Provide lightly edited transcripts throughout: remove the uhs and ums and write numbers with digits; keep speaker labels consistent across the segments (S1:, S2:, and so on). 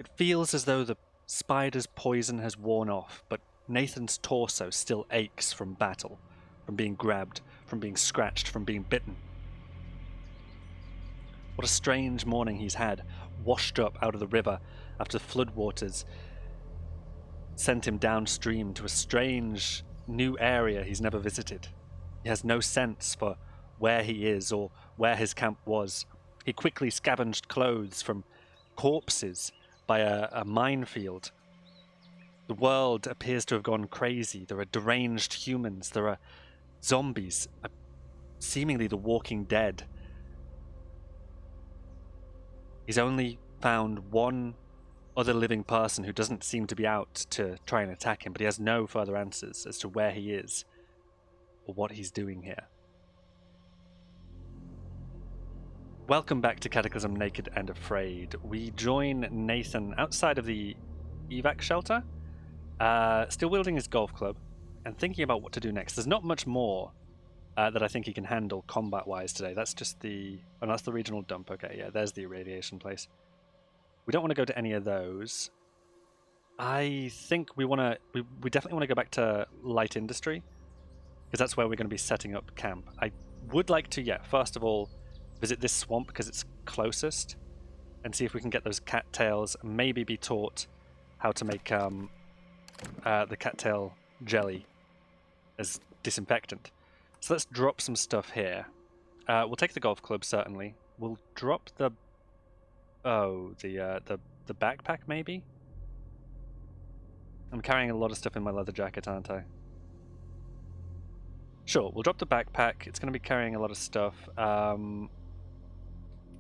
S1: It feels as though the spider's poison has worn off, but Nathan's torso still aches from battle, from being grabbed, from being scratched, from being bitten. What a strange morning he's had, washed up out of the river after the floodwaters sent him downstream to a strange new area he's never visited. He has no sense for where he is or where his camp was. He quickly scavenged clothes from corpses by a minefield. The world appears to have gone crazy. There are deranged humans. There are zombies, seemingly the walking dead. He's only found one other living person who doesn't seem to be out to try and attack him, but he has no further answers as to where he is or what he's doing here. Welcome back to Cataclysm Naked and Afraid. We join Nathan outside of the evac shelter, still wielding his golf club and thinking about what to do next. There's not much more that I think he can handle combat-wise today. That's just the... Oh, that's the regional dump. Okay, yeah, there's the irradiation place. We don't want to go to any of those. I think we want to... We definitely want to go back to light industry, because that's where we're going to be setting up camp. I would like to, yeah, first of all, visit this swamp because it's closest, and see if we can get those cattails, and maybe be taught how to make the cattail jelly as disinfectant. So let's drop some stuff here. We'll take the golf club, certainly. We'll drop the... Oh, the backpack, maybe? I'm carrying a lot of stuff in my leather jacket, aren't I? Sure, we'll drop the backpack. It's going to be carrying a lot of stuff.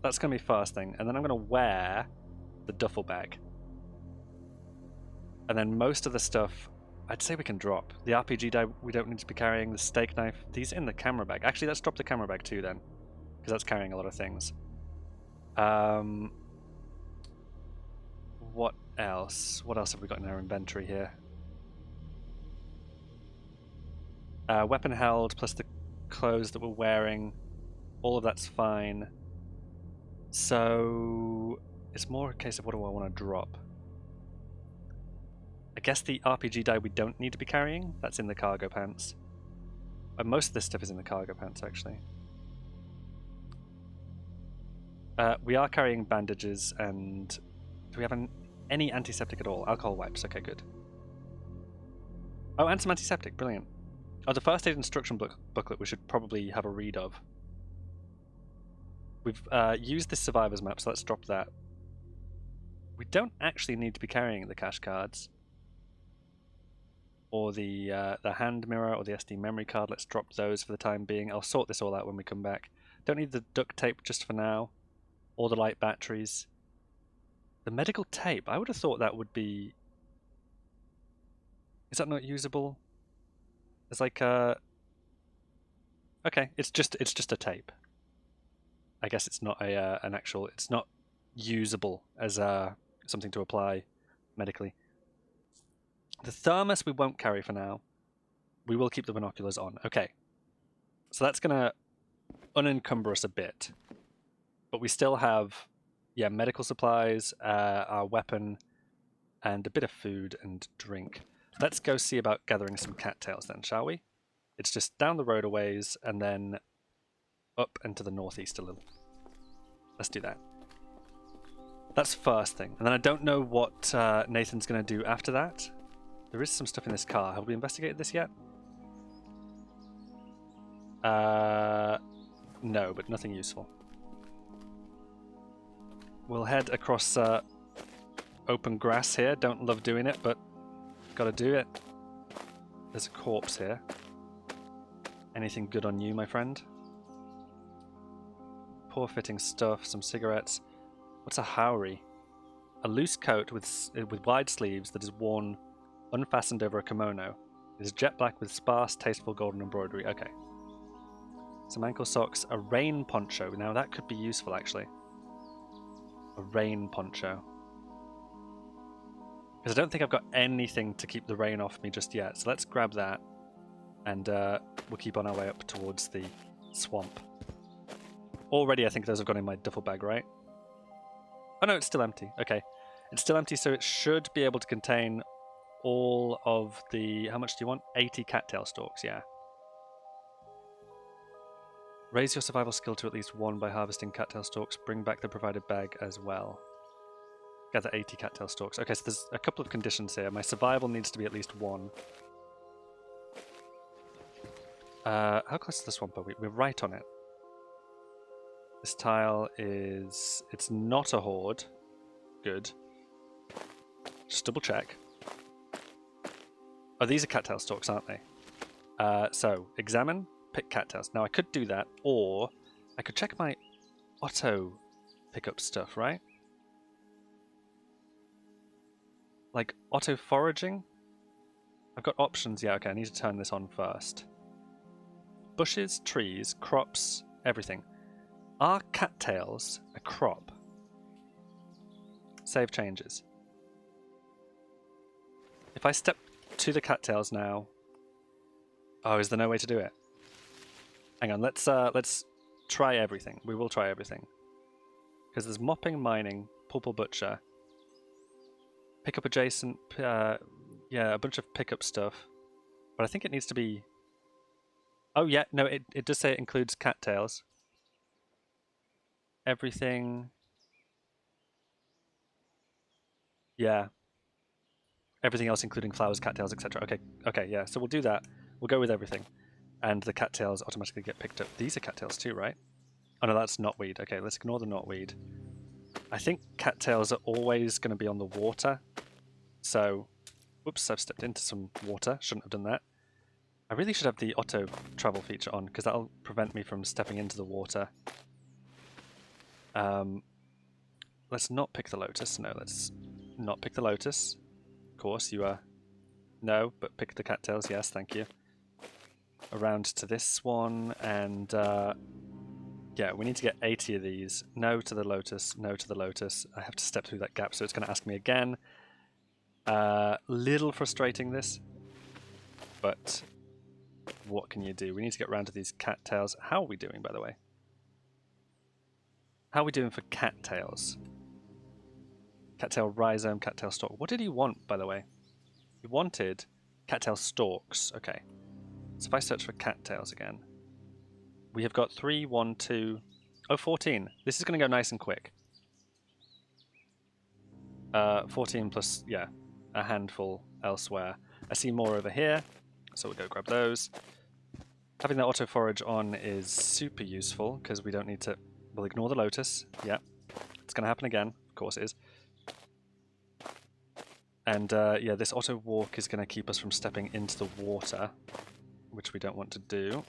S1: That's going to be first thing. And then I'm going to wear the duffel bag. And then most of the stuff, I'd say we can drop. The RPG die we don't need to be carrying. The steak knife, these in the camera bag. Actually, let's drop the camera bag too then, because that's carrying a lot of things. What else? What else have we got in our inventory here? Weapon held plus the clothes that we're wearing. All of that's fine. So it's more a case of what do I want to drop? I guess the RPG die we don't need to be carrying. That's in the cargo pants. Most of this stuff is in the cargo pants, actually. We are carrying bandages, and do we have any antiseptic at all? Alcohol wipes. Okay, good. Oh, and some antiseptic. Brilliant. Oh, the first aid instruction booklet we should probably have a read of. We've used this survivor's map, so let's drop that. We don't actually need to be carrying the cash cards. Or the hand mirror or the SD memory card. Let's drop those for the time being. I'll sort this all out when we come back. Don't need the duct tape just for now. Or the light batteries. The medical tape, I would have thought that would be... Is that not usable? It's like okay, it's just a tape. I guess it's not an actual... It's not usable as something to apply medically. The thermos we won't carry for now. We will keep the binoculars on. Okay. So that's going to unencumber us a bit. But we still have, yeah, medical supplies, our weapon, and a bit of food and drink. Let's go see about gathering some cattails then, shall we? It's just down the road a ways, and then up and to the northeast a little. Let's do that. That's first thing. And then I don't know what Nathan's going to do after that. There is some stuff in this car. Have we investigated this yet? No, but nothing useful. We'll head across open grass here. Don't love doing it, but gotta do it. There's a corpse here. Anything good on you, my friend? Poor fitting stuff, some cigarettes. What's a howry? A loose coat with wide sleeves that is worn unfastened over a kimono. It is jet black with sparse, tasteful golden embroidery. Okay. Some ankle socks. A rain poncho. Now that could be useful, actually. A rain poncho. Because I don't think I've got anything to keep the rain off me just yet. So let's grab that. And we'll keep on our way up towards the swamp. Already, I think those have gone in my duffel bag, right? Oh no, it's still empty. Okay. It's still empty, so it should be able to contain all of the... How much do you want? 80 cattail stalks, yeah. Raise your survival skill to at least 1 by harvesting cattail stalks. Bring back the provided bag as well. Gather 80 cattail stalks. Okay, so there's a couple of conditions here. My survival needs to be at least 1. How close to the swamp are we? We're right on it. This tile is... It's not a horde. Good. Just double check. Oh, these are cattail stalks, aren't they? So, examine, pick cattails. Now, I could do that, or I could check my auto pickup stuff, right? Like, auto foraging? I've got options. Yeah, okay, I need to turn this on first. Bushes, trees, crops, everything. Are cattails a crop? Save changes. If I step to the cattails now... Oh, is there no way to do it? Hang on, let's try everything. We will try everything. Because there's mopping, mining, pulpal butcher, pick up adjacent, yeah, a bunch of pickup stuff. But I think it needs to be... Oh yeah, no, it does say it includes cattails. Everything... Yeah. Everything else including flowers, cattails, etc. Okay, yeah, so we'll do that. We'll go with everything. And the cattails automatically get picked up. These are cattails too, right? Oh no, that's knotweed. Okay, let's ignore the knotweed. I think cattails are always going to be on the water. So, whoops, I've stepped into some water. Shouldn't have done that. I really should have the auto travel feature on, because that'll prevent me from stepping into the water. Let's not pick the lotus. No, let's not pick the lotus. Of course, you are... No, but pick the cattails. Yes, thank you. Around to this one, and yeah, we need to get 80 of these. No to the lotus, no to the lotus. I have to step through that gap, so it's going to ask me again. Little frustrating, this, but what can you do? We need to get around to these cattails. How are we doing, by the way? How are we doing for cattails? Cattail rhizome, cattail stalk. What did he want, by the way? He wanted cattail stalks. Okay. So if I search for cattails again, we have got 3, 1, 2, 14. This is going to go nice and quick. 14 plus, yeah, a handful elsewhere. I see more over here, so we'll go grab those. Having that auto forage on is super useful because we don't need to... We'll ignore the lotus. Yeah, it's going to happen again. Of course it is. And yeah, this auto walk is going to keep us from stepping into the water, which we don't want to do.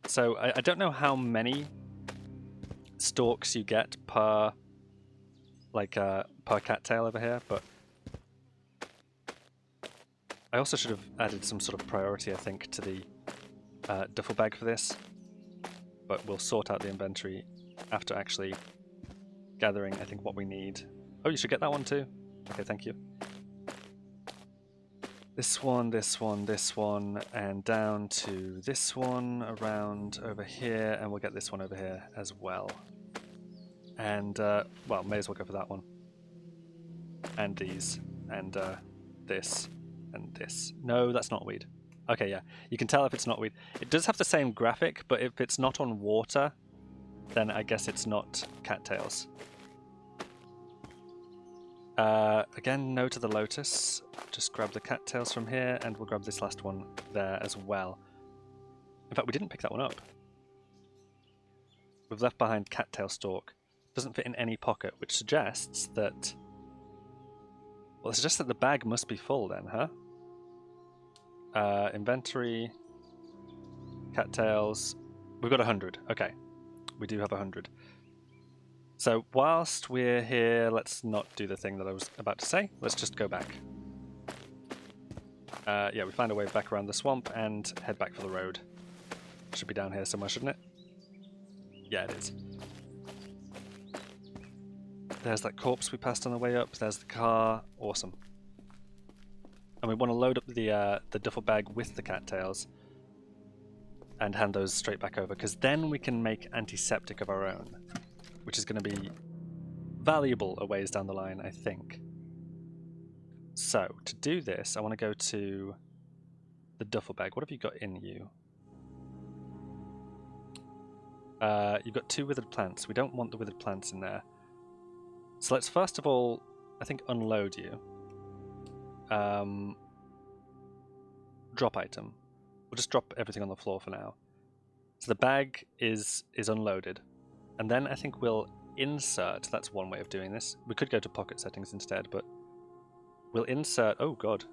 S1: So I don't know how many stalks you get per, like, per cattail over here, but I also should have added some sort of priority, I think, to the duffel bag for this. But we'll sort out the inventory after actually gathering, I think, what we need. Oh, you should get that one too. Okay, thank you. This one, this one, this one, and down to this one, around over here, and we'll get this one over here as well. And, well, may as well go for that one. And these, and this, and this. No, that's not weed. Okay, yeah, you can tell if it's not weed. It does have the same graphic, but if it's not on water, then I guess it's not cattails. Again, no to the lotus. Just grab the cattails from here, and we'll grab this last one there as well. In fact, we didn't pick that one up. We've left behind cattail stalk. Doesn't fit in any pocket, which suggests that... Well, it suggests that the bag must be full then, huh? Inventory, cattails. We've got 100. Okay, we do have 100. So whilst we're here, let's not do the thing that I was about to say. Let's just go back. Yeah, we find a way back around the swamp and head back for the road. Should be down here somewhere, shouldn't it? Yeah, it is. There's that corpse we passed on the way up. There's the car. Awesome. And we want to load up the duffel bag with the cattails and hand those straight back over, because then we can make antiseptic of our own, which is going to be valuable a ways down the line, I think. So, to do this, I want to go to the duffel bag. What have you got in you? You've got 2 withered plants. We don't want the withered plants in there. So let's first of all, I think, unload you. Drop item. We'll just drop everything on the floor for now. So the bag is unloaded. And then I think we'll insert, that's one way of doing this. We could go to pocket settings instead, but we'll insert, oh god.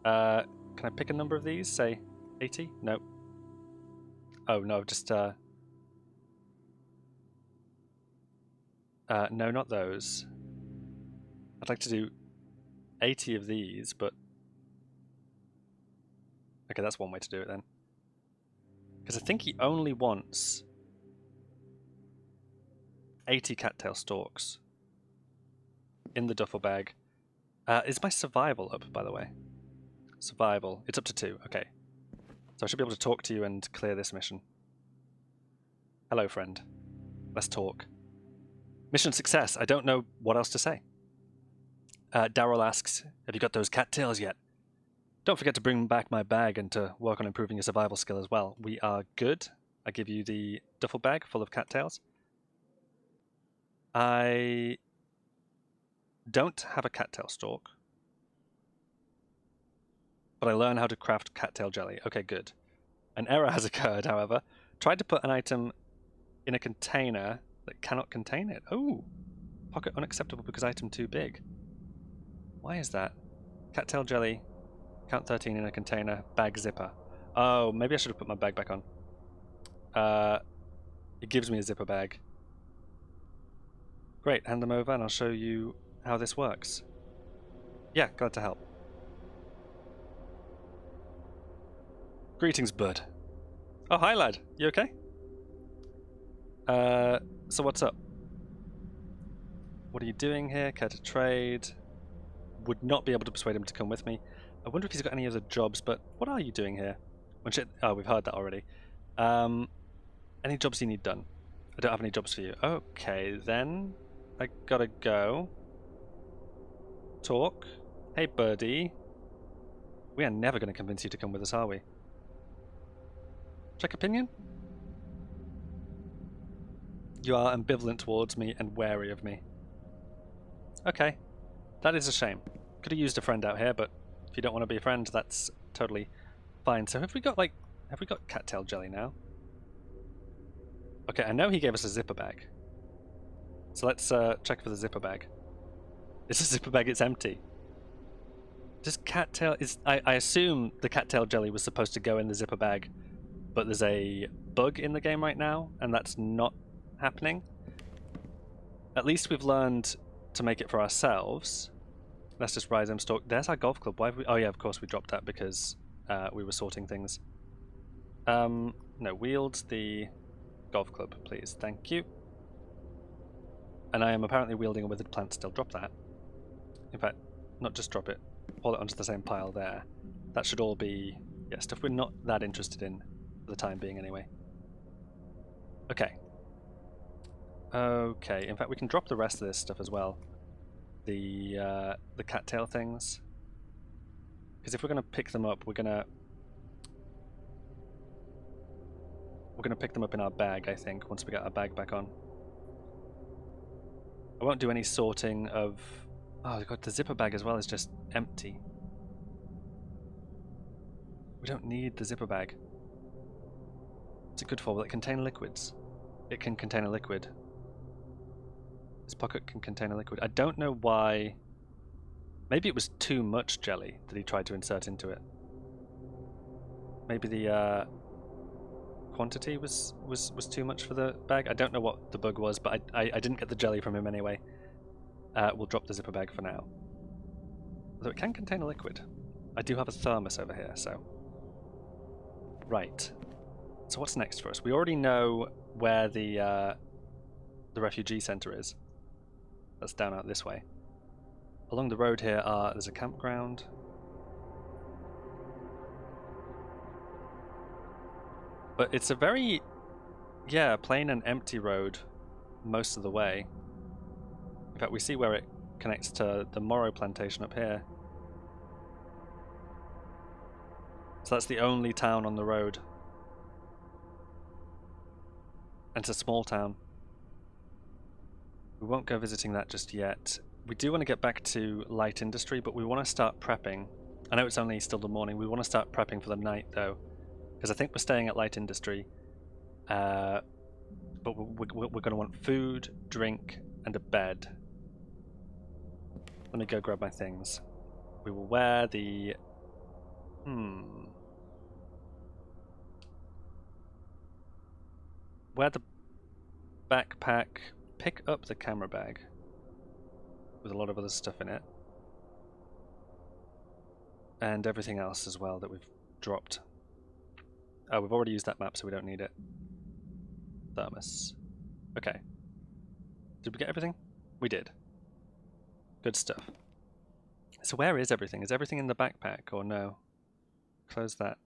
S1: Can I pick a number of these? Say 80? No. Oh no, just no, not those. I'd like to do 80 of these, but okay, that's one way to do it then. Because I think he only wants 80 cattail stalks in the duffel bag. Is my survival up, by the way? Survival. It's up to 2. Okay. So I should be able to talk to you and clear this mission. Hello, friend. Let's talk. Mission success. I don't know what else to say. Daryl asks, have you got those cattails yet? Don't forget to bring back my bag and to work on improving your survival skill as well. We are good. I give you the duffel bag full of cattails. I don't have a cattail stalk, but I learn how to craft cattail jelly. Okay, good. An error has occurred, however. Tried to put an item in a container that cannot contain it. Oh, pocket unacceptable because item too big. Why is that? Cattail jelly, count 13 in a container, bag zipper. Oh, maybe I should have put my bag back on. It gives me a zipper bag. Great, hand them over and I'll show you how this works. Yeah, glad to help. Greetings, bud. Oh, hi, lad. You okay? So what's up? What are you doing here? Care to trade? Would not be able to persuade him to come with me. I wonder if he's got any other jobs, but what are you doing here? Oh, we've heard that already. Any jobs you need done? I don't have any jobs for you. Okay, then. I gotta go. Talk. Hey, birdie. We are never going to convince you to come with us, are we? Check opinion? You are ambivalent towards me and wary of me. Okay. That is a shame. Could have used a friend out here, but if you don't want to be a friend, that's totally fine. So have we got cattail jelly now? Okay, I know he gave us a zipper bag. So let's check for the zipper bag. It's a zipper bag, it's empty. Does cattail... I assume the cattail jelly was supposed to go in the zipper bag, but there's a bug in the game right now, and that's not happening. At least we've learned to make it for ourselves. Let's just rise them stalk. There's our golf club. Why have we... Oh yeah, of course we dropped that because we were sorting things. No, wield the golf club, please. Thank you. And I am apparently wielding a withered plant still. Drop that. In fact, not just drop it. Pull it onto the same pile there. That should all be stuff we're not that interested in for the time being anyway. Okay. Okay, in fact we can drop the rest of this stuff as well. The cattail things. Because if we're gonna pick them up, we're gonna pick them up in our bag, I think, once we get our bag back on. I won't do any sorting of... Oh god, the zipper bag as well is just empty. We don't need the zipper bag. What's it good for? Will it contain liquids? It can contain a liquid. This pocket can contain a liquid. I don't know why... Maybe it was too much jelly that he tried to insert into it. Maybe the quantity was too much for the bag. I don't know what the bug was, but I didn't get the jelly from him anyway. We'll drop the zipper bag for now. Although it can contain a liquid. I do have a thermos over here, so... Right. So what's next for us? We already know where the refugee center is. That's down out this way. Along the road here there's a campground. But it's a very, plain and empty road most of the way. In fact, we see where it connects to the Morrow plantation up here. So that's the only town on the road. And it's a small town. We won't go visiting that just yet. We do want to get back to light industry, but we want to start prepping. I know it's only still the morning. We want to start prepping for the night, though, because I think we're staying at light industry. But we're going to want food, drink, and a bed. Let me go grab my things. We will wear the... Wear the backpack, pick up the camera bag with a lot of other stuff in it. And everything else as well that we've dropped. Oh, we've already used that map, so we don't need it. Thermos. Okay. Did we get everything? We did. Good stuff. So where is everything? Is everything in the backpack or no? Close that.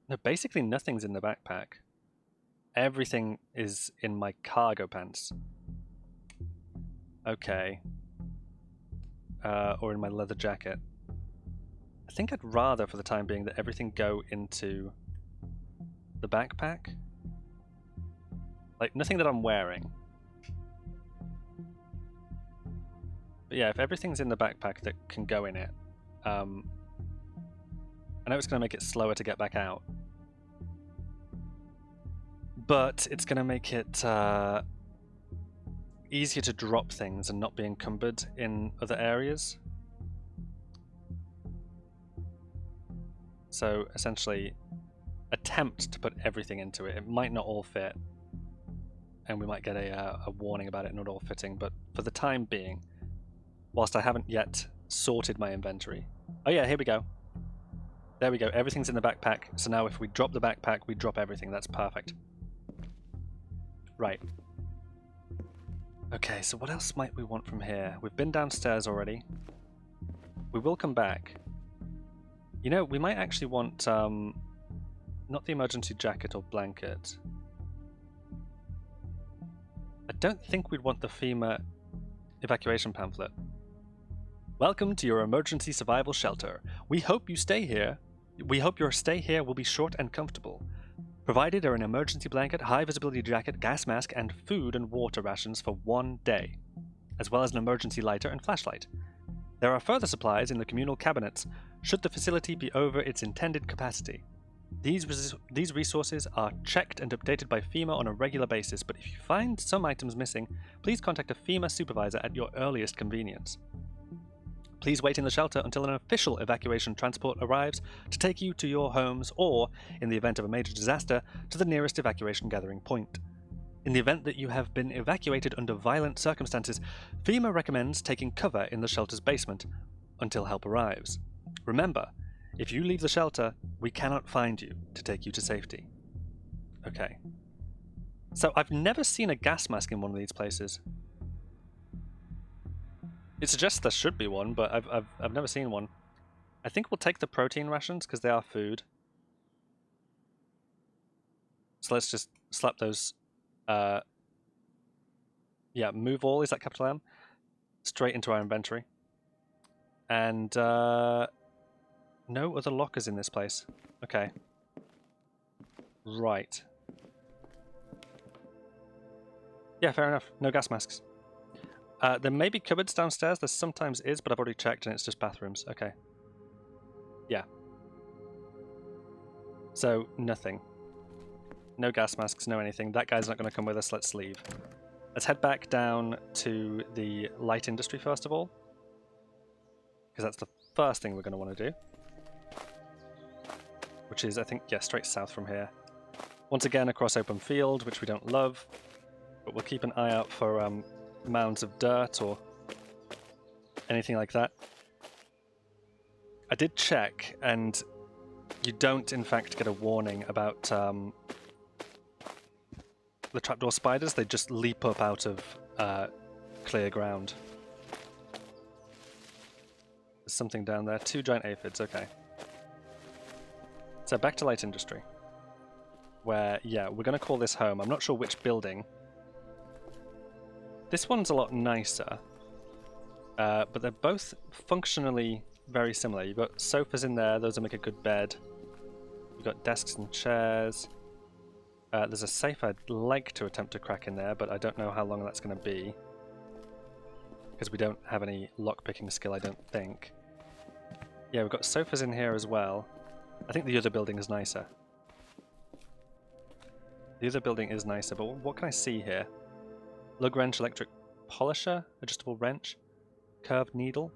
S1: No, basically nothing's in the backpack. Everything is in my cargo pants. Okay. Or in my leather jacket. I think I'd rather, for the time being, that everything go into the backpack. Like, nothing that I'm wearing. But yeah, if everything's in the backpack that can go in it, I know it's going to make it slower to get back out. But it's going to make it easier to drop things and not be encumbered in other areas. So essentially, attempt to put everything into it. It might not all fit, and we might get a warning about it not all fitting, but for the time being, whilst I haven't yet sorted my inventory... Oh yeah, here we go. There we go, everything's in the backpack, so now if we drop the backpack, we drop everything. That's perfect. Right. Okay, so what else might we want from here? We've been downstairs already. We will come back. You know, we might actually want, not the emergency jacket or blanket. I don't think we'd want the FEMA evacuation pamphlet. Welcome to your emergency survival shelter. We hope you stay here. We hope your stay here will be short and comfortable. Provided are an emergency blanket, high visibility jacket, gas mask, and food and water rations for 1 day, as well as an emergency lighter and flashlight. There are further supplies in the communal cabinets, should the facility be over its intended capacity. These resources are checked and updated by FEMA on a regular basis, but if you find some items missing, please contact a FEMA supervisor at your earliest convenience. Please wait in the shelter until an official evacuation transport arrives to take you to your homes or, in the event of a major disaster, to the nearest evacuation gathering point. In the event that you have been evacuated under violent circumstances, FEMA recommends taking cover in the shelter's basement until help arrives. Remember, if you leave the shelter, we cannot find you to take you to safety. Okay. So I've never seen a gas mask in one of these places. It suggests there should be one, but I've never seen one. I think we'll take the protein rations because they are food. So let's just slap those. Yeah, move all, is that capital M? Straight into our inventory. And no other lockers in this place. Okay. Right. Yeah, fair enough. No gas masks. There may be cupboards downstairs. There sometimes is, but I've already checked and it's just bathrooms. Okay. Yeah. So, nothing. No gas masks, no anything. That guy's not going to come with us. Let's leave. Let's head back down to the light industry first of all. Because that's the first thing we're going to want to do. Which is, I think, yeah, straight south from here. Once again, across open field, which we don't love. But we'll keep an eye out for mounds of dirt or anything like that. I did check, and you don't, in fact, get a warning about the trapdoor spiders. They just leap up out of clear ground. There's something down there. 2 giant aphids, okay. So back to light industry. Where, yeah, we're going to call this home. I'm not sure which building. This one's a lot nicer. but they're both functionally very similar. You've got sofas in there, those will make a good bed. You've got desks and chairs. There's a safe I'd like to attempt to crack in there, but I don't know how long that's going to be. Because we don't have any lockpicking skill, I don't think. Yeah, we've got sofas in here as well. I think the other building is nicer. The other building is nicer, but what can I see here? Lug wrench, electric polisher, adjustable wrench, curved needle,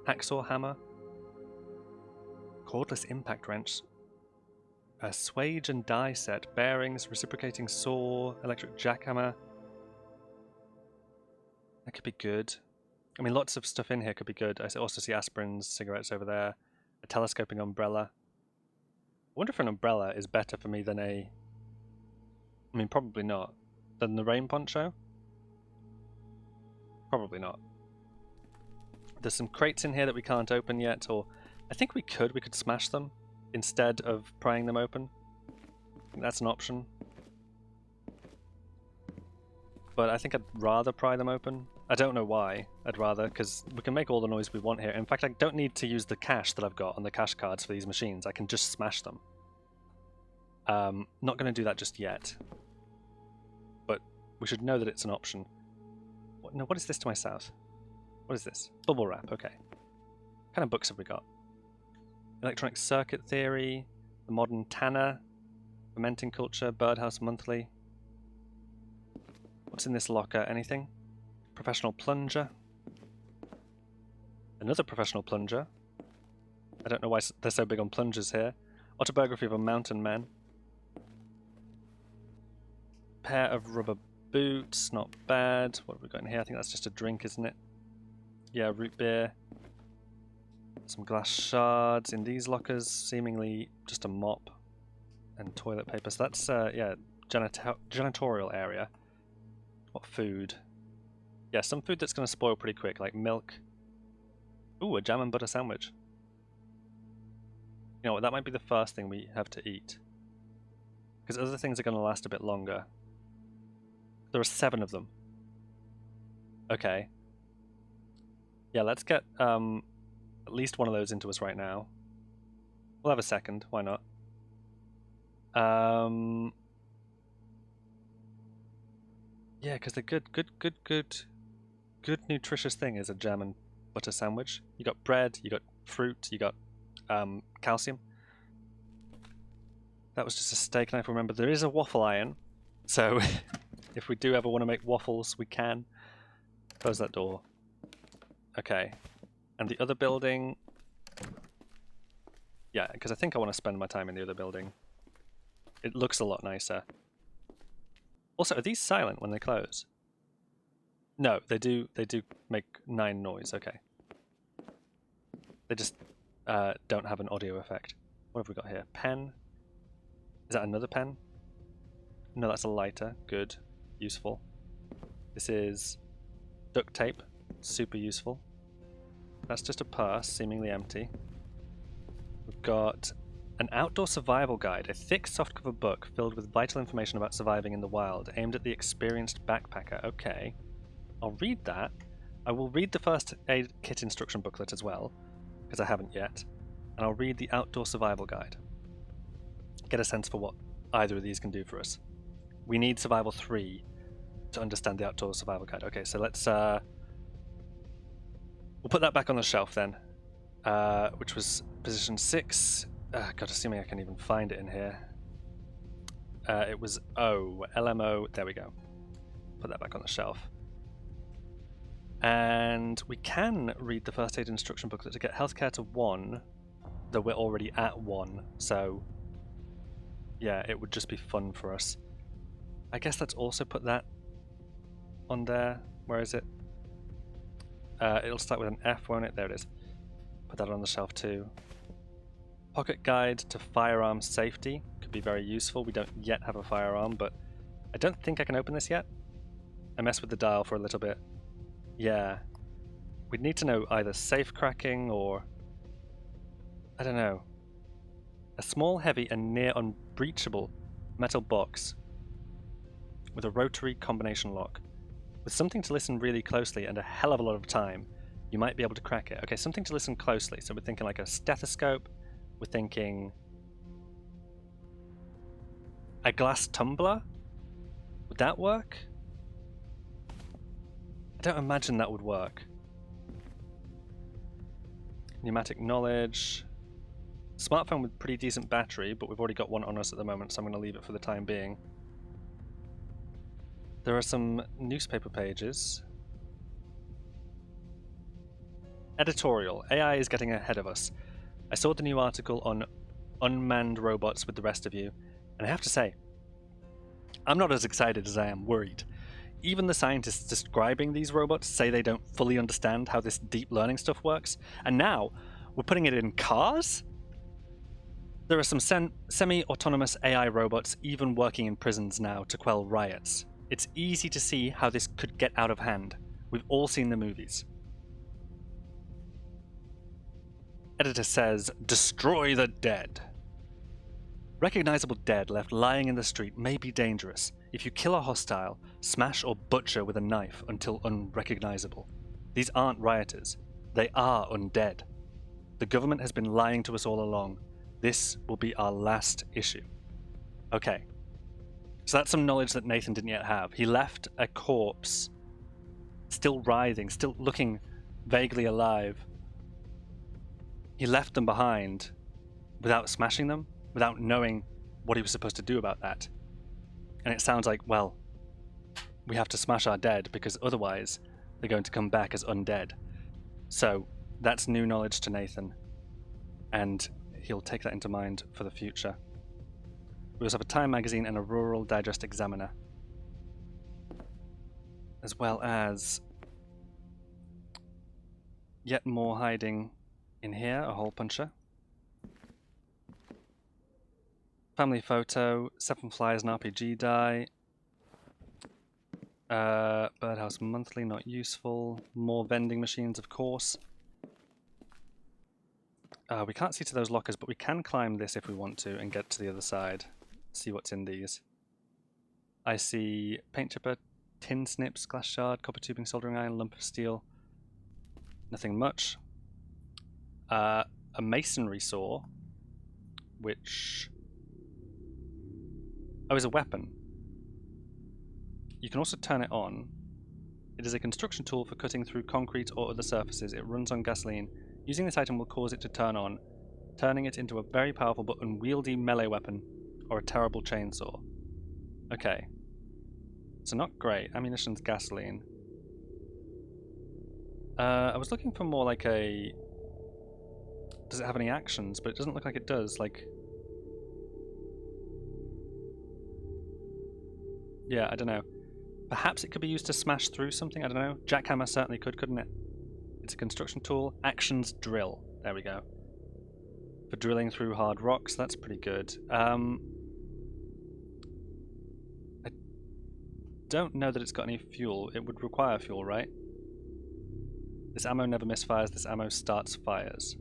S1: hacksaw hammer, cordless impact wrench, a swage and die set, bearings, reciprocating saw, electric jackhammer. That could be good. I mean, lots of stuff in here could be good. I also see aspirins, cigarettes over there, a telescoping umbrella. I wonder if an umbrella is better for me than a... I mean, probably not. Than the rain poncho? Probably not. There's some crates in here that we can't open yet, or I think we could smash them instead of prying them open. I think that's an option. But I think I'd rather pry them open. I don't know why I'd rather, because we can make all the noise we want here. In fact, I don't need to use the cash that I've got on the cash cards for these machines. I can just smash them. Not going to do that just yet. But we should know that it's an option. What is this to my south? What is this? Bubble wrap, okay. What kind of books have we got? Electronic Circuit Theory, The Modern Tanner, Fermenting Culture, Birdhouse Monthly. What's in this locker? Anything? Professional Plunger. Another Professional Plunger. I don't know why they're so big on plungers here. Autobiography of a Mountain Man. Pair of rubber boots, not bad. What have we got in here? I think that's just a drink, isn't it? Yeah, root beer. Some glass shards in these lockers, seemingly just a mop and toilet paper. So that's, yeah, janitorial area. What food? Yeah, some food that's going to spoil pretty quick, like milk. Ooh, a jam and butter sandwich. You know what, that might be the first thing we have to eat. Because other things are going to last a bit longer. There are 7 of them. Okay. Yeah, let's get at least one of those into us right now. We'll have a second, why not? Yeah, because the good nutritious thing is a jam and butter sandwich. You got bread, you got fruit, you got calcium. That was just a steak knife. Remember, there is a waffle iron, so if we do ever want to make waffles, we can. Close that door. Okay. And the other building... Yeah, because I think I want to spend my time in the other building. It looks a lot nicer. Also, are these silent when they close? No, they do make 9 noise, okay. They just don't have an audio effect. What have we got here? Pen? Is that another pen? No, that's a lighter. Good. Useful. This is duct tape. Super useful. That's just a purse, seemingly empty. We've got an outdoor survival guide, a thick softcover book filled with vital information about surviving in the wild, aimed at the experienced backpacker. Okay, I'll read that. I will read the first aid kit instruction booklet as well, because I haven't yet, and I'll read the outdoor survival guide. Get a sense for what either of these can do for us. We need survival 3 to understand the outdoor survival guide. Okay, so let's we'll put that back on the shelf then, which was position 6. God, assuming I can even find it in here. It was O, LMO, there we go. Put that back on the shelf. And we can read the first aid instruction booklet to get healthcare to 1, though we're already at 1, so yeah, it would just be fun for us. I guess let's also put that on there. Where is it? It'll start with an F, won't it? There it is. Put that on the shelf too. Pocket guide to firearm safety could be very useful. We don't yet have a firearm, but I don't think I can open this yet. I messed with the dial for a little bit. Yeah. We'd need to know either safe cracking or... I don't know. A small, heavy, and near unbreachable metal box with a rotary combination lock. With something to listen really closely and a hell of a lot of time, you might be able to crack it. Okay, something to listen closely. So we're thinking like a stethoscope. We're thinking a glass tumbler. Would that work? I don't imagine that would work. Pneumatic knowledge. Smartphone with pretty decent battery, but we've already got one on us at the moment, so I'm going to leave it for the time being. There are some newspaper pages. Editorial. AI is getting ahead of us. I saw the new article on unmanned robots with the rest of you, and I have to say, I'm not as excited as I am worried. Even the scientists describing these robots say they don't fully understand how this deep learning stuff works, and now we're putting it in cars? There are some semi-autonomous AI robots even working in prisons now to quell riots. It's easy to see how this could get out of hand. We've all seen the movies. Editor says, destroy the dead. Recognizable dead left lying in the street may be dangerous. If you kill a hostile, smash or butcher with a knife until unrecognizable. These aren't rioters. They are undead. The government has been lying to us all along. This will be our last issue. Okay. So that's some knowledge that Nathan didn't yet have. He left a corpse still writhing, still looking vaguely alive. He left them behind without smashing them, without knowing what he was supposed to do about that. And it sounds like, well, we have to smash our dead because otherwise they're going to come back as undead. So that's new knowledge to Nathan, and he'll take that into mind for the future. We also have a Time magazine and a Rural Digest Examiner, as well as yet more hiding in here, a hole puncher. Family photo, 7 flyers and RPG die. Birdhouse Monthly, not useful. More vending machines, of course. We can't see to those lockers, but we can climb this if we want to and get to the other side. See what's in these. I see paint chipper, tin snips, glass shard, copper tubing, soldering iron, lump of steel. Nothing much. A masonry saw, which... oh, is a weapon. You can also turn it on. It is a construction tool for cutting through concrete or other surfaces. It runs on gasoline. Using this item will cause it to turn on, turning it into a very powerful but unwieldy melee weapon or a terrible chainsaw. Okay. So not great. Ammunition's gasoline. I was looking for more like a... does it have any actions? But it doesn't look like it does. Like... yeah, I don't know. Perhaps it could be used to smash through something, I don't know. Jackhammer certainly could, couldn't it? It's a construction tool. Actions drill. There we go. For drilling through hard rocks, that's pretty good. I don't know that it's got any fuel. It would require fuel, right? This ammo never misfires. This ammo starts fires.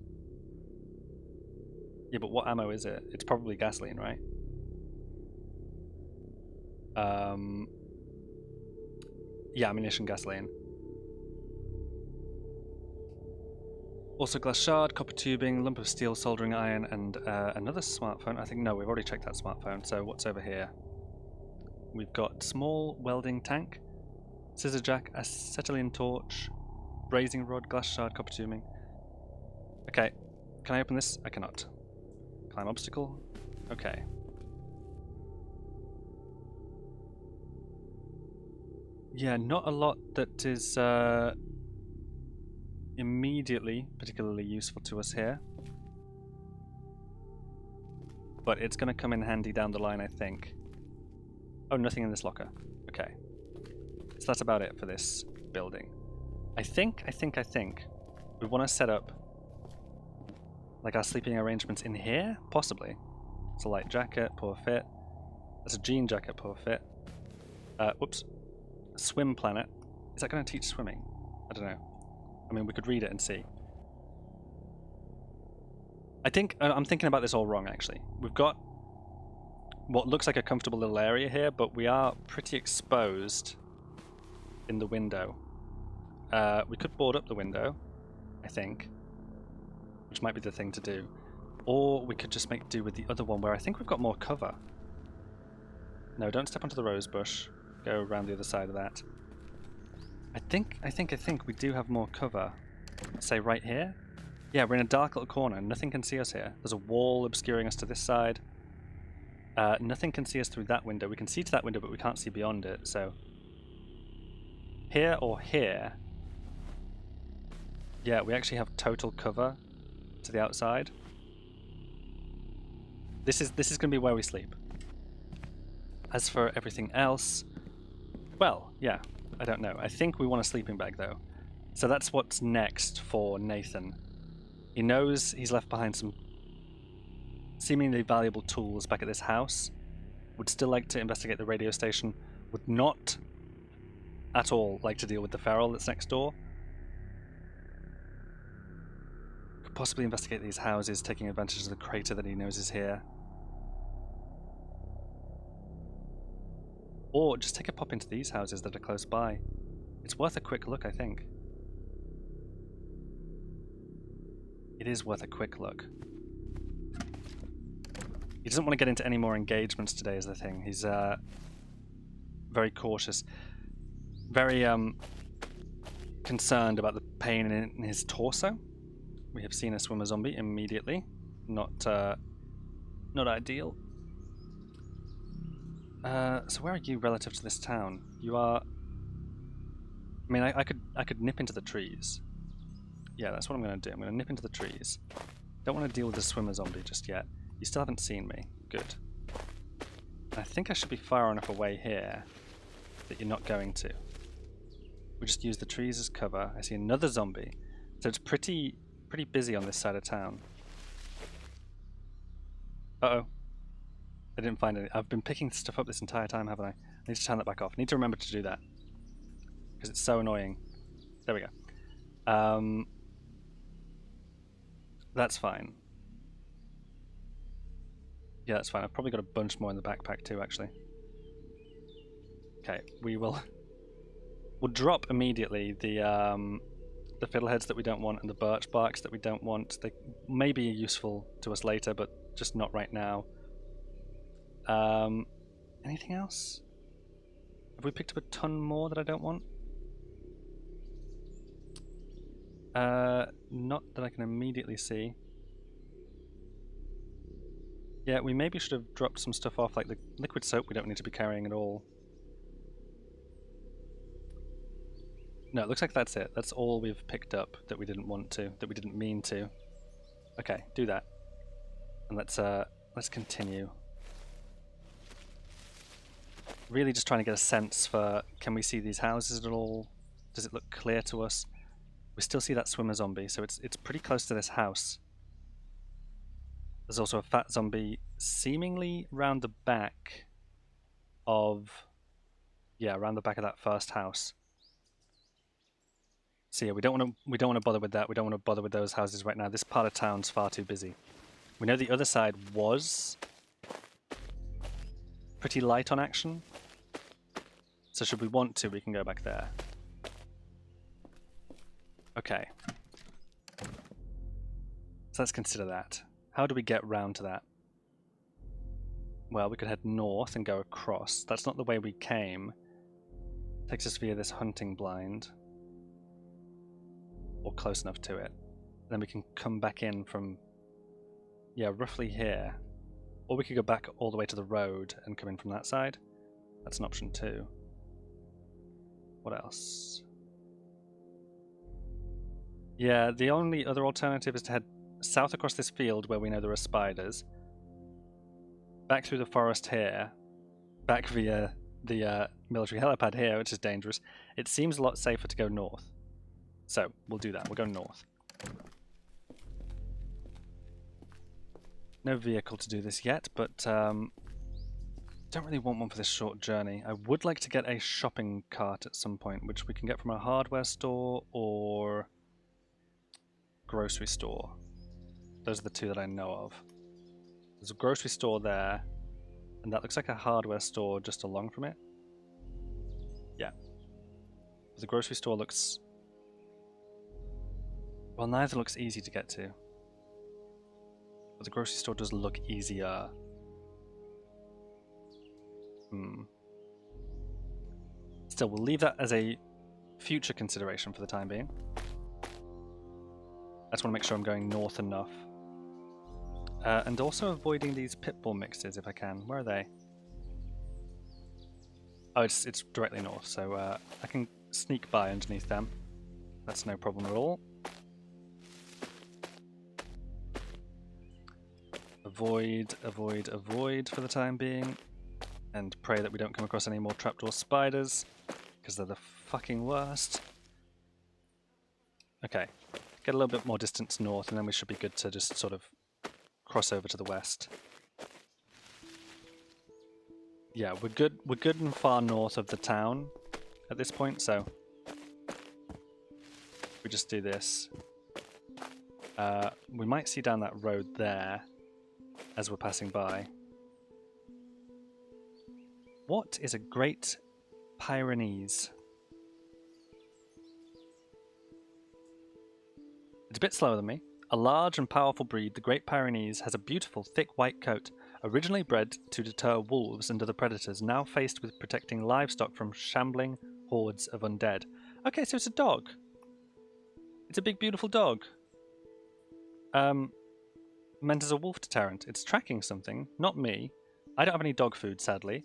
S1: Yeah, but what ammo is it? It's probably gasoline, right? Yeah, ammunition, gasoline. Also glass shard, copper tubing, lump of steel, soldering iron, and another smartphone. I think, no, we've already checked that smartphone, so what's over here? We've got small welding tank, scissor jack, acetylene torch, brazing rod, glass shard, copper tubing. Okay, can I open this? I cannot. Climb obstacle? Okay. Yeah, not a lot that is immediately particularly useful to us here. But it's going to come in handy down the line, I think. Oh, nothing in this locker. Okay. So that's about it for this building. I think we want to set up like our sleeping arrangements in here, possibly. It's a light jacket, poor fit. That's a jean jacket, poor fit. Whoops. Swim planet. Is that going to teach swimming? I don't know. I mean, we could read it and see. I think I'm thinking about this all wrong, actually. We've got what looks like a comfortable little area here, but we are pretty exposed in the window. We could board up the window. I think. Which might be the thing to do. Or we could just make do with the other one where I think we've got more cover. No, don't step onto the rose bush. Go around the other side of that. I think we do have more cover. Say right here? Yeah, we're in a dark little corner. Nothing can see us here. There's a wall obscuring us to this side. Nothing can see us through that window. We can see to that window, but we can't see beyond it, so... Here or here... Yeah, we actually have total cover to the outside. This is going to be where we sleep. As for everything else... Well, yeah, I don't know. I think we want a sleeping bag, though. So that's what's next for Nathan. He knows he's left behind some seemingly valuable tools back at this house. Would still like to investigate the radio station. Would not at all like to deal with the feral that's next door. Could possibly investigate these houses, taking advantage of the crater that he knows is here. Or just take a pop into these houses that are close by. It's worth a quick look, I think. It is worth a quick look. He doesn't want to get into any more engagements today is the thing. He's very cautious. Very concerned about the pain in his torso. We have seen a swimmer zombie immediately. Not ideal. So where are you relative to this town? You are... I mean, I could nip into the trees. Yeah, that's what I'm going to do. I'm going to nip into the trees. Don't want to deal with the swimmer zombie just yet. You still haven't seen me. Good. I think I should be far enough away here that you're not going to. We just use the trees as cover. I see another zombie. So it's pretty busy on this side of town. Uh-oh. I didn't find any. I've been picking stuff up this entire time, haven't I? I need to turn that back off. I need to remember to do that. Because it's so annoying. There we go. That's fine. Yeah, that's fine. I've probably got a bunch more in the backpack too, actually. Okay, we'll drop immediately the fiddleheads that we don't want and the birch barks that we don't want. They may be useful to us later, but just not right now. Anything else? Have we picked up a ton more that I don't want? Not that I can immediately see. Yeah, we maybe should have dropped some stuff off, like the liquid soap we don't need to be carrying at all. No, it looks like that's it. That's all we've picked up that we didn't want to, that we didn't mean to. Okay, do that. And let's continue. Really just trying to get a sense for, can we see these houses at all? Does it look clear to us? We still see that swimmer zombie, so it's pretty close to this house. There's also a fat zombie seemingly round the back of... Yeah, around the back of that first house. So yeah, we don't want to bother with that. We don't want to bother with those houses right now. This part of town's far too busy. We know the other side was pretty light on action. So should we want to, we can go back there. Okay. So let's consider that. How do we get round to that? Well, we could head north and go across. That's not the way we came. Takes us via this hunting blind. Or close enough to it. Then we can come back in from, yeah, roughly here. Or we could go back all the way to the road and come in from that side. That's an option too. What else? Yeah, the only other alternative is to head south across this field where we know there are spiders. Back through the forest here. Back via the military helipad here, which is dangerous. It seems a lot safer to go north. So, we'll do that. We'll go north. No vehicle to do this yet, but don't really want one for this short journey. I would like to get a shopping cart at some point, which we can get from a hardware store or grocery store. Those are the two that I know of. There's a grocery store there, and that looks like a hardware store just along from it. Yeah. The grocery store looks Well, neither looks easy to get to. But the grocery store does look easier. Still, we'll leave that as a future consideration for the time being. I just want to make sure I'm going north enough. And also avoiding these pitbull mixes if I can. Where are they? Oh, it's directly north, so I can sneak by underneath them. That's no problem at all. Avoid for the time being. And pray that we don't come across any more trapdoor spiders, because they're the fucking worst. Okay, get a little bit more distance north, and then we should be good to just sort of cross over to the west. Yeah, we're good and far north of the town at this point, so we just do this. We might see down that road there as we're passing by. What is a Great Pyrenees? It's a bit slower than me. A large and powerful breed, the Great Pyrenees has a beautiful, thick white coat. Originally bred to deter wolves and other predators, now faced with protecting livestock from shambling hordes of undead. Okay, so it's a dog. It's a big, beautiful dog. Meant as a wolf deterrent. It's tracking something, not me. I don't have any dog food, sadly.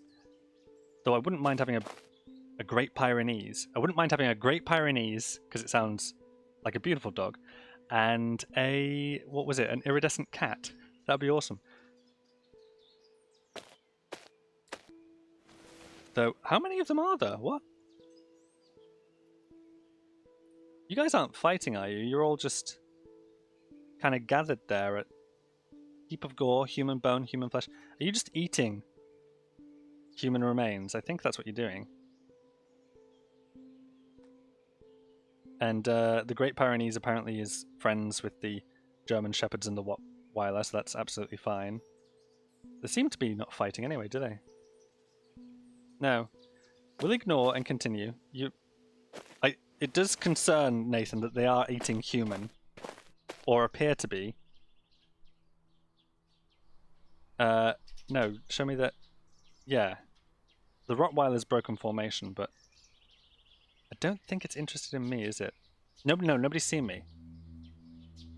S1: Though I wouldn't mind having a Great Pyrenees. I wouldn't mind having a Great Pyrenees, because it sounds like a beautiful dog. And what was it? An iridescent cat. That'd be awesome. Though, how many of them are there? What? You guys aren't fighting, are you? You're all just kind of gathered there at heap of gore, human bone, human flesh. Are you just eating human remains? I think that's what you're doing. And the Great Pyrenees apparently is friends with the German Shepherds and the Rottweiler, so that's absolutely fine. They seem to be not fighting anyway, do they? No. We'll ignore and continue. It does concern Nathan that they are eating human, or appear to be. No, show me that. Yeah. The Rottweiler's broken formation, but I don't think it's interested in me, is it? No, nobody's seen me.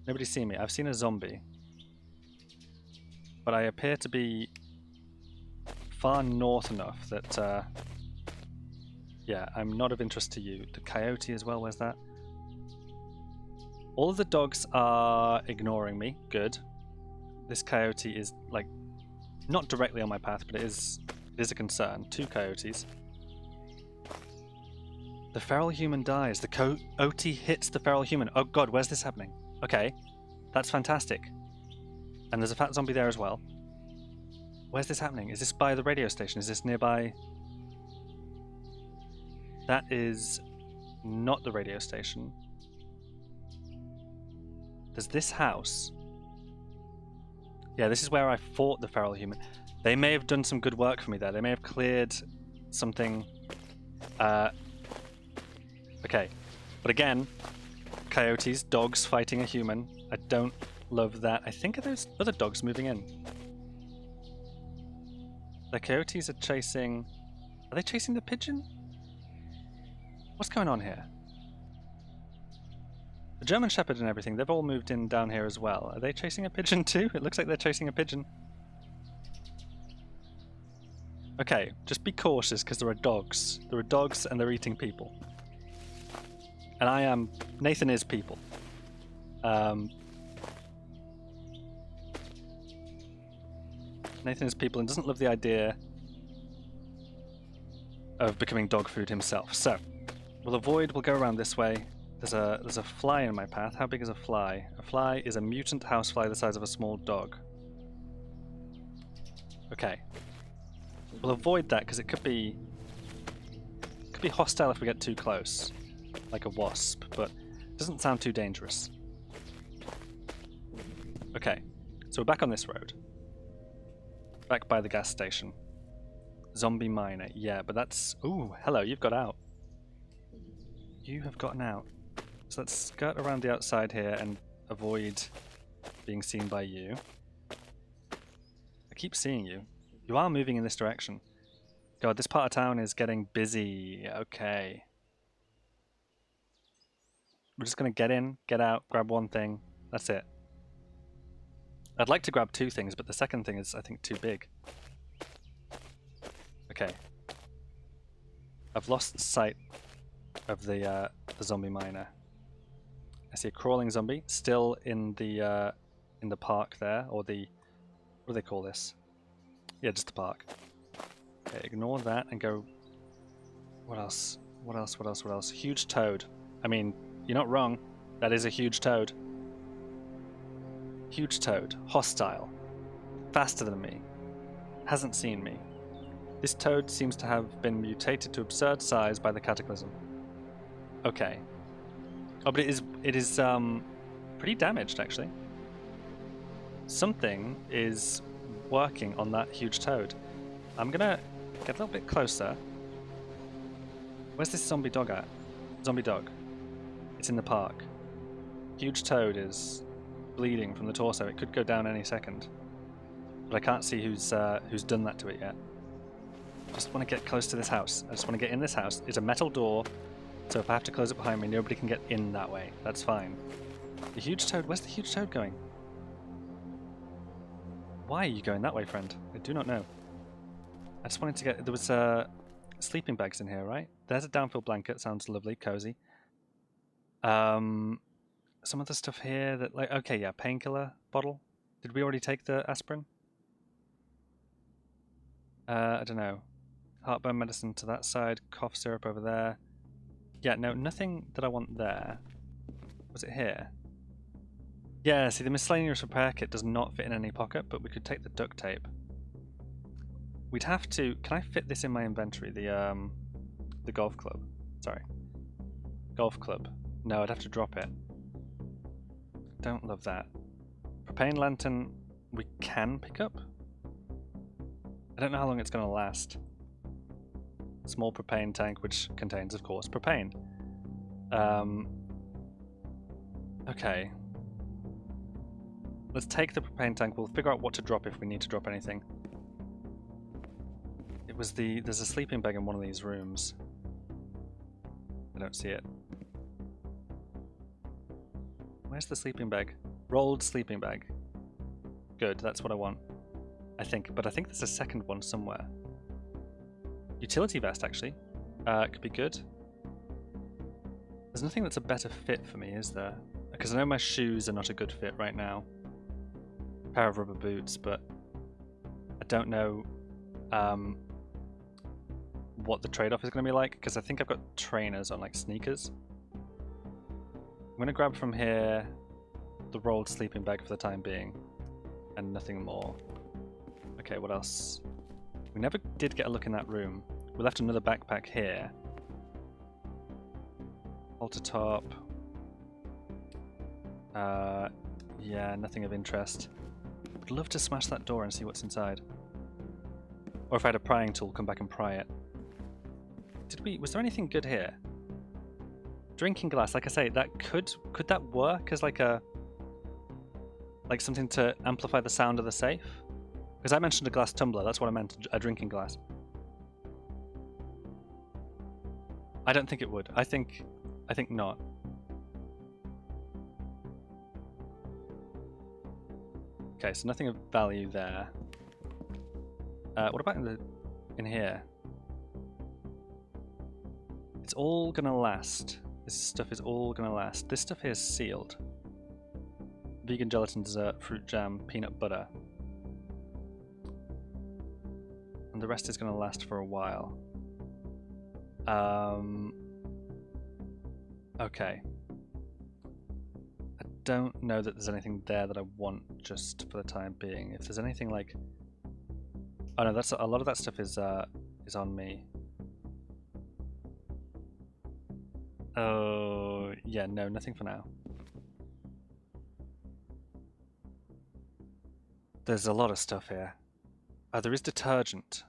S1: Nobody's seen me. I've seen a zombie. But I appear to be far north enough that, yeah, I'm not of interest to you. The coyote as well, where's that? All of the dogs are ignoring me. Good. This coyote is, like, not directly on my path, but it is a concern. 2 coyotes. The feral human dies. The coyote hits the feral human. Oh god, where's this happening? Okay, that's fantastic. And there's a fat zombie there as well. Where's this happening? Is this by the radio station? Is this nearby? That is not the radio station. There's this house. Yeah, this is where I fought the feral human. They may have done some good work for me there. They may have cleared something. Okay, but again, coyotes, dogs fighting a human. I don't love that. I think there's other dogs moving in. The coyotes are chasing... Are they chasing the pigeon? What's going on here? The German Shepherd and everything, they've all moved in down here as well. Are they chasing a pigeon too? It looks like they're chasing a pigeon. Okay, just be cautious because there are dogs. There are dogs and they're eating people. And I am... Nathan is people. Nathan is people and doesn't love the idea of becoming dog food himself. So, we'll go around this way. There's a fly in my path. How big is a fly? A fly is a mutant housefly the size of a small dog. Okay. We'll avoid that because it could be hostile if we get too close. Like a wasp, but it doesn't sound too dangerous. Okay, so we're back on this road. Back by the gas station. Zombie miner, yeah, but that's... Ooh, hello, you've got out. You have gotten out. So let's skirt around the outside here and avoid being seen by you. I keep seeing you. You are moving in this direction. God, this part of town is getting busy. Okay. We're just going to get in, get out, grab one thing. That's it. I'd like to grab two things, but the second thing is, I think, too big. Okay. I've lost sight of the zombie miner. I see a crawling zombie still in the park there, or the, what do they call this? Yeah, just the park. Okay, ignore that and go. What else? What else? What else? What else? Huge toad. I mean, you're not wrong. That is a huge toad. Huge toad. Hostile. Faster than me. Hasn't seen me. This toad seems to have been mutated to absurd size by the Cataclysm. Okay. Oh, but it is pretty damaged actually. Something is working on that huge toad. I'm gonna get a little bit closer. Where's this zombie dog at? Zombie dog. It's in the park. Huge toad is bleeding from the torso. It could go down any second. But I can't see who's done that to it yet. I just want to get close to this house. I just want to get in this house. It's a metal door, so if I have to close it behind me, nobody can get in that way. That's fine. The huge toad, where's the huge toad going? Why are you going that way, friend? I do not know. I just wanted to get, there was sleeping bags in here, right? There's a downfill blanket, sounds lovely, cozy. Some other stuff here that, like, okay, yeah, painkiller bottle. Did we already take the aspirin? I don't know. Heartburn medicine to that side, cough syrup over there. Yeah, no, nothing that I want there. Was it here? Yeah, see, the miscellaneous repair kit does not fit in any pocket, but we could take the duct tape. We'd have to... Can I fit this in my inventory? The golf club. Sorry. Golf club. No, I'd have to drop it. Don't love that. Propane lantern we can pick up. I don't know how long it's going to last. Small propane tank, which contains, of course, propane. Okay. Let's take the propane tank. We'll figure out what to drop if we need to drop anything. It was the... There's a sleeping bag in one of these rooms. I don't see it. Where's the sleeping bag? Rolled sleeping bag. Good, that's what I want. I think, but I think there's a second one somewhere. Utility vest, actually. Could be good. There's nothing that's a better fit for me, is there? Because I know my shoes are not a good fit right now. A pair of rubber boots, but I don't know what the trade-off is going to be like, because I think I've got trainers on, like, sneakers. I'm going to grab from here the rolled sleeping bag for the time being, and nothing more. Okay, what else? We never did get a look in that room. We left another backpack here. Halter top. Yeah, nothing of interest. Would love to smash that door and see what's inside. Or if I had a prying tool, come back and pry it. Was there anything good here? Drinking glass, like I say, that could that work as like something to amplify the sound of the safe? Because I mentioned a glass tumbler, that's what I meant, a drinking glass. I don't think it would. I think not. Okay, so nothing of value there. What about in here? It's all gonna last. This stuff is all gonna last. This stuff here is sealed. Vegan gelatin dessert, fruit jam, peanut butter. And the rest is gonna last for a while. Okay. I don't know that there's anything there that I want just for the time being. If there's anything like... Oh no, that's a lot of that stuff is on me. Oh, yeah, no, nothing for now. There's a lot of stuff here. There is detergent.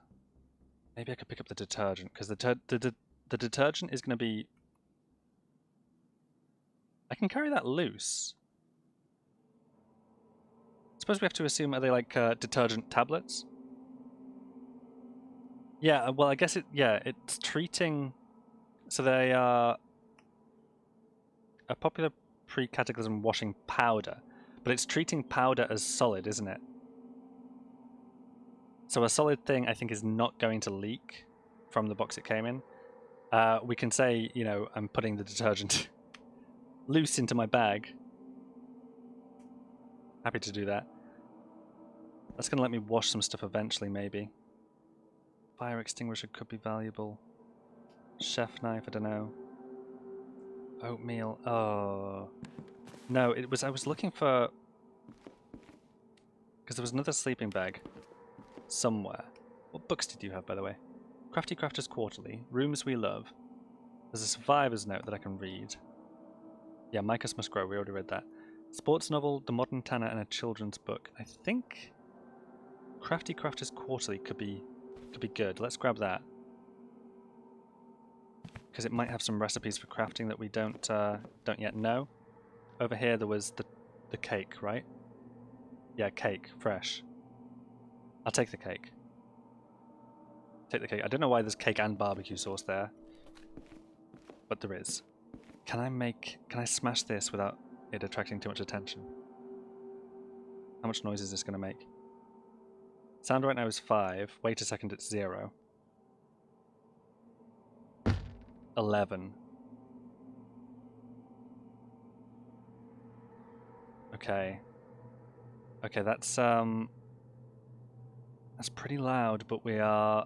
S1: Maybe I could pick up the detergent, because the detergent is going to be... I can carry that loose. Suppose we have to assume, are they like detergent tablets? Yeah, well, I guess it's treating. So they are a popular pre-Cataclysm washing powder, but it's treating powder as solid, isn't it? So a solid thing, I think, is not going to leak from the box it came in. We can say, you know, I'm putting the detergent loose into my bag. Happy to do that. That's going to let me wash some stuff eventually, maybe. Fire extinguisher could be valuable. Chef knife, I don't know. Oatmeal, oh. No, I was looking for... Because there was another sleeping bag somewhere. What books did you have, by the way? Crafty Crafters Quarterly, Rooms We Love. There's a survivor's note that I can read. Yeah, Mycos Must Grow, we already read that. Sports novel, The Modern Tanner, and a children's book. I think Crafty Crafters Quarterly could be good. Let's grab that. Because it might have some recipes for crafting that we don't yet know. Over here there was the cake, right? Yeah, cake, fresh. I'll take the cake. Take the cake. I don't know why there's cake and barbecue sauce there, but there is. Can I smash this without it attracting too much attention? How much noise is this going to make? Sound right now is 5. Wait a second, it's 0. 11. Okay. Okay, that's pretty loud, but we're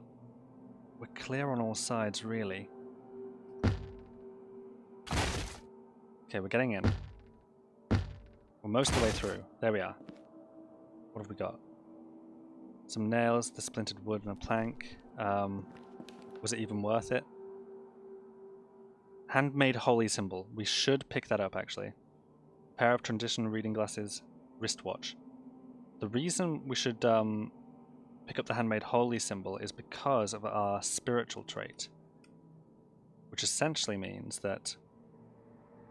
S1: clear on all sides, really. Okay, we're getting in. We're most of the way through. There we are. What have we got? Some nails, the splintered wood, and a plank. Was it even worth it? Handmade holy symbol. We should pick that up, actually. Pair of traditional reading glasses, wristwatch. The reason we should pick up the handmade holy symbol is because of our spiritual trait, which essentially means that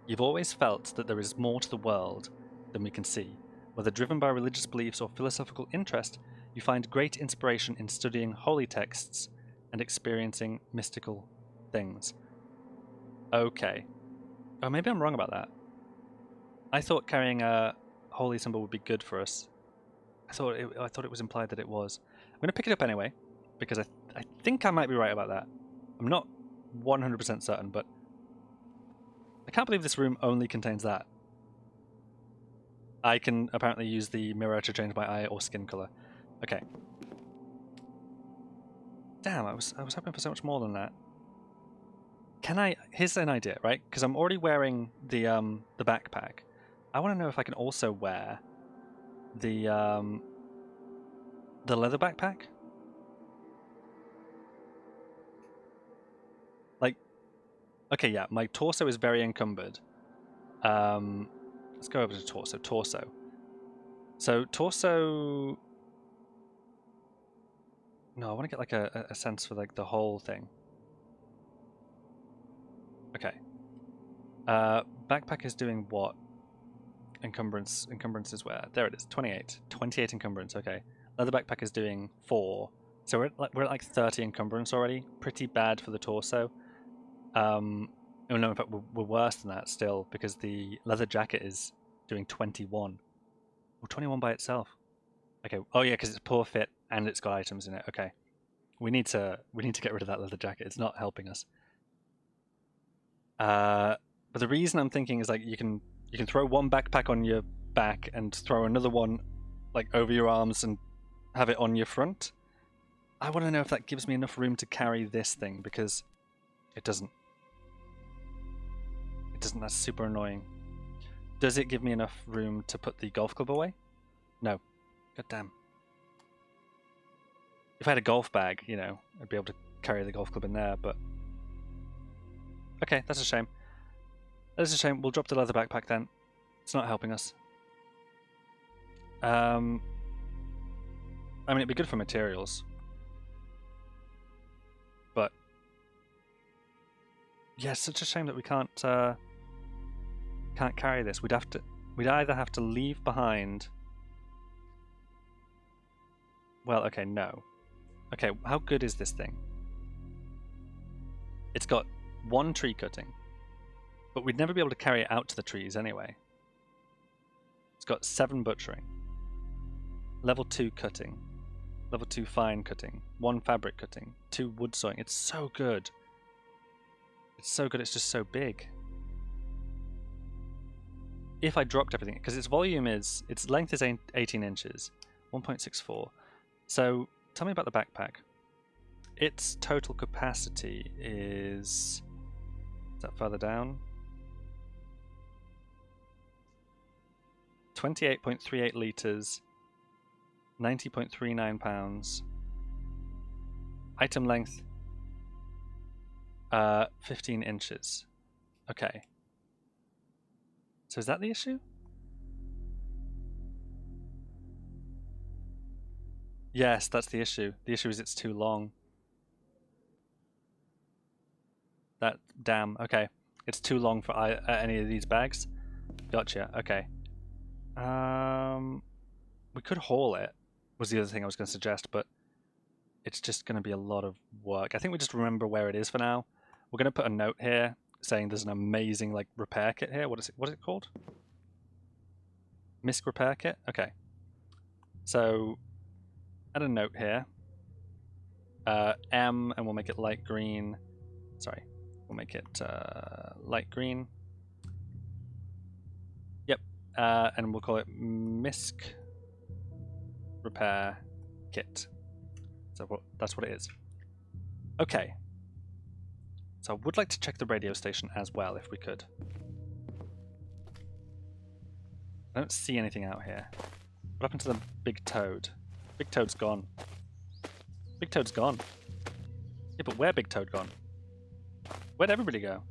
S1: you've always felt that there is more to the world than we can see. Whether driven by religious beliefs or philosophical interest, you find great inspiration in studying holy texts and experiencing mystical things. Okay. Oh, maybe I'm wrong about that. I thought carrying a holy symbol would be good for us. I thought it was implied that it was. I'm going to pick it up anyway, because I think I might be right about that. I'm not 100% certain, but I can't believe this room only contains that. I can apparently use the mirror to change my eye or skin color. Okay. Damn, I was hoping for so much more than that. Can I... Here's an idea, right? Because I'm already wearing the backpack. I want to know if I can also wear the leather backpack. Like, okay, yeah, my torso is very encumbered. Let's go over to torso. Torso. So torso. No, I want to get like a sense for like the whole thing. Okay. Backpack is doing what? Encumbrance is where? There it is. 28. 28 encumbrance. Okay. Leather backpack is doing 4. So we're at like 30 encumbrance already. Pretty bad for the torso. Oh no, in fact we're worse than that still because the leather jacket is doing 21. Oh, 21 by itself. Okay. Oh yeah, because it's poor fit and it's got items in it. Okay. We need to get rid of that leather jacket. It's not helping us. But the reason I'm thinking is like you can throw one backpack on your back and throw another one like over your arms and have it on your front. I want to know if that gives me enough room to carry this thing because it doesn't. It doesn't. That's super annoying. Does it give me enough room to put the golf club away? No. God damn. If I had a golf bag, you know, I'd be able to carry the golf club in there, but... Okay, that's a shame. That is a shame. We'll drop the leather backpack then. It's not helping us. I mean, it'd be good for materials. But... Yeah, it's such a shame that we can't Can't carry this. We'd either have to leave behind. Well, okay, no. Okay, how good is this thing? It's got 1 tree cutting, but we'd never be able to carry it out to the trees anyway. It's got 7 butchering, level 2 cutting, level 2 fine cutting, 1 fabric cutting, 2 wood sawing. It's so good. It's so good, it's just so big. If I dropped everything, because its length is 18 inches, 1.64. So tell me about the backpack. Its total capacity is that further down? 28.38 litres, 90.39 pounds. Item length, 15 inches. Okay. So is that the issue? Yes, that's the issue. The issue is it's too long. Damn, okay. It's too long for any of these bags. Gotcha, okay. We could haul it, was the other thing I was going to suggest, but it's just going to be a lot of work. I think we just remember where it is for now. We're going to put a note here saying there's an amazing repair kit here. What is it called? Misc repair kit? Okay. So add a note here. M, and we'll make it light green. Sorry, we'll make it light green. Yep, and we'll call it Misc repair kit. So that's what it is. Okay. So I would like to check the radio station as well, if we could. I don't see anything out here. What happened to the big toad? Big Toad's gone. Big Toad's gone. Yeah, but where Big Toad gone? Where'd everybody go?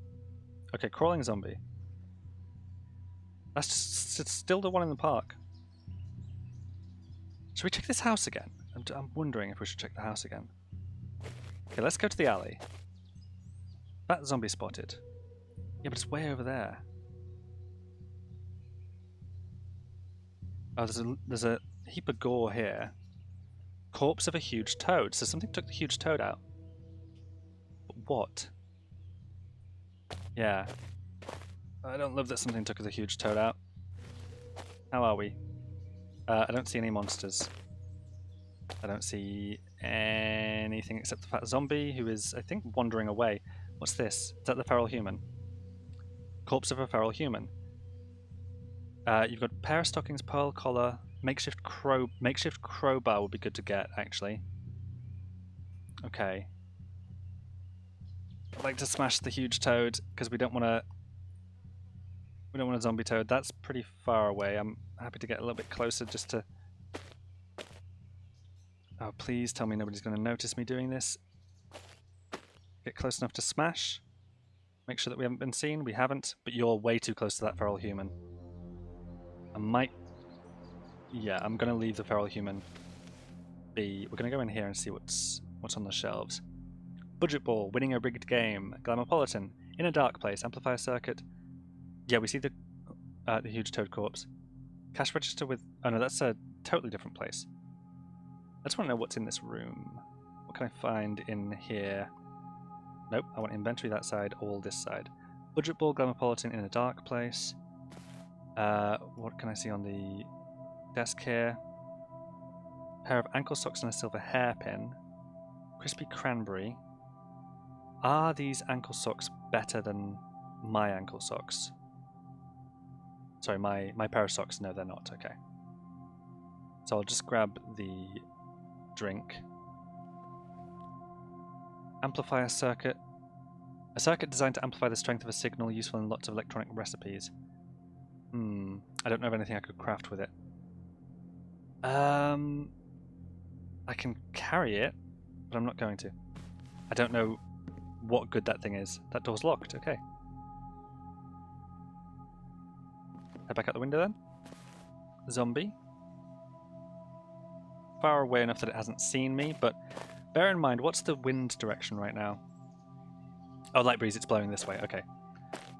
S1: Okay, crawling zombie. That's just, it's still the one in the park. Should we check this house again? I'm wondering if we should check the house again. Okay, let's go to the alley. That zombie spotted. Yeah, but it's way over there. Oh, there's a heap of gore here. Corpse of a huge toad. So something took the huge toad out. But what? Yeah. I don't love that something took the huge toad out. How are we? I don't see any monsters. I don't see anything except the fat zombie, who is, I think, wandering away. What's this? Is that the feral human? Corpse of a feral human. You've got pair of stockings, pearl collar, makeshift crowbar would be good to get, actually. Okay. I'd like to smash the huge toad because we don't want a zombie toad. That's pretty far away. I'm happy to get a little bit closer just to. Oh, please tell me nobody's going to notice me doing this. Get close enough to smash. Make sure that we haven't been seen. We haven't, but you're way too close to that feral human. I might. Yeah, I'm going to leave the feral human be. We're going to go in here and see what's on the shelves. Budget ball, winning a rigged game. Glamopolitan, in a dark place. Amplifier circuit. Yeah, we see the huge toad corpse. Cash register with. Oh no, that's a totally different place. I just want to know what's in this room. What can I find in here? Nope, I want inventory that side, all this side. Budget ball, Glamopolitan in a dark place. What can I see on the desk here? Pair of ankle socks and a silver hairpin. Crispy cranberry. Are these ankle socks better than my ankle socks? Sorry, my pair of socks. No, they're not. Okay. So I'll just grab the drink. Amplifier circuit. A circuit designed to amplify the strength of a signal, useful in lots of electronic recipes. I don't know of anything I could craft with it. I can carry it, but I'm not going to. I don't know what good that thing is. That door's locked. Okay. Head back out the window then. Zombie. Far away enough that it hasn't seen me, but bear in mind, what's the wind direction right now? Oh, light breeze, it's blowing this way. Okay.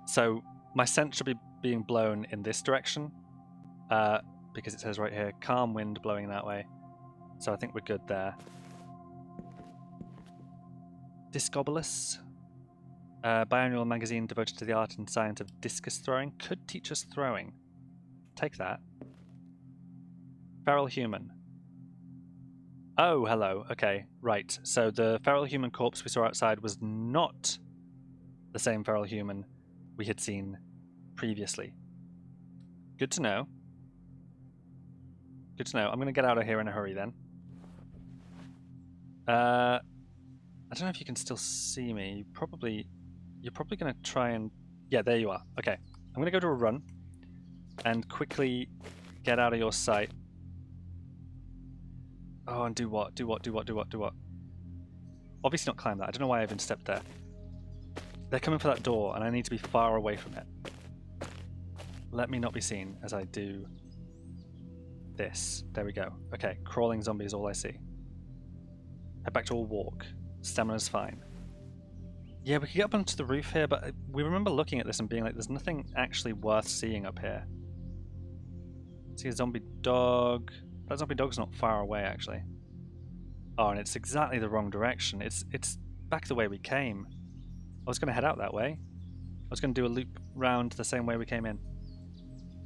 S1: So my scent should be being blown in this direction, because it says right here, calm wind blowing that way. So I think we're good there. Discobolus, biannual magazine devoted to the art and science of discus throwing, could teach us throwing. Take that. Feral human. Oh, hello. Okay, right. So the feral human corpse we saw outside was not the same feral human we had seen previously. Good to know. Good to know. I'm going to get out of here in a hurry then. I don't know if you can still see me. You're probably going to try and... Yeah, there you are. Okay. I'm going to go to a run and quickly get out of your sight. Oh, and do what? Do what? Do what? Do what? Do what? Obviously not climb that. I don't know why I even stepped there. They're coming for that door, and I need to be far away from it. Let me not be seen as I do this. There we go. Okay, crawling zombie is all I see. Head back to a walk. Stamina's fine. Yeah, we could get up onto the roof here, but we remember looking at this and being like, there's nothing actually worth seeing up here. See a zombie dog. That zombie dog's not far away, actually. Oh, and it's exactly the wrong direction. It's back the way we came. I was going to head out that way. I was going to do a loop round the same way we came in.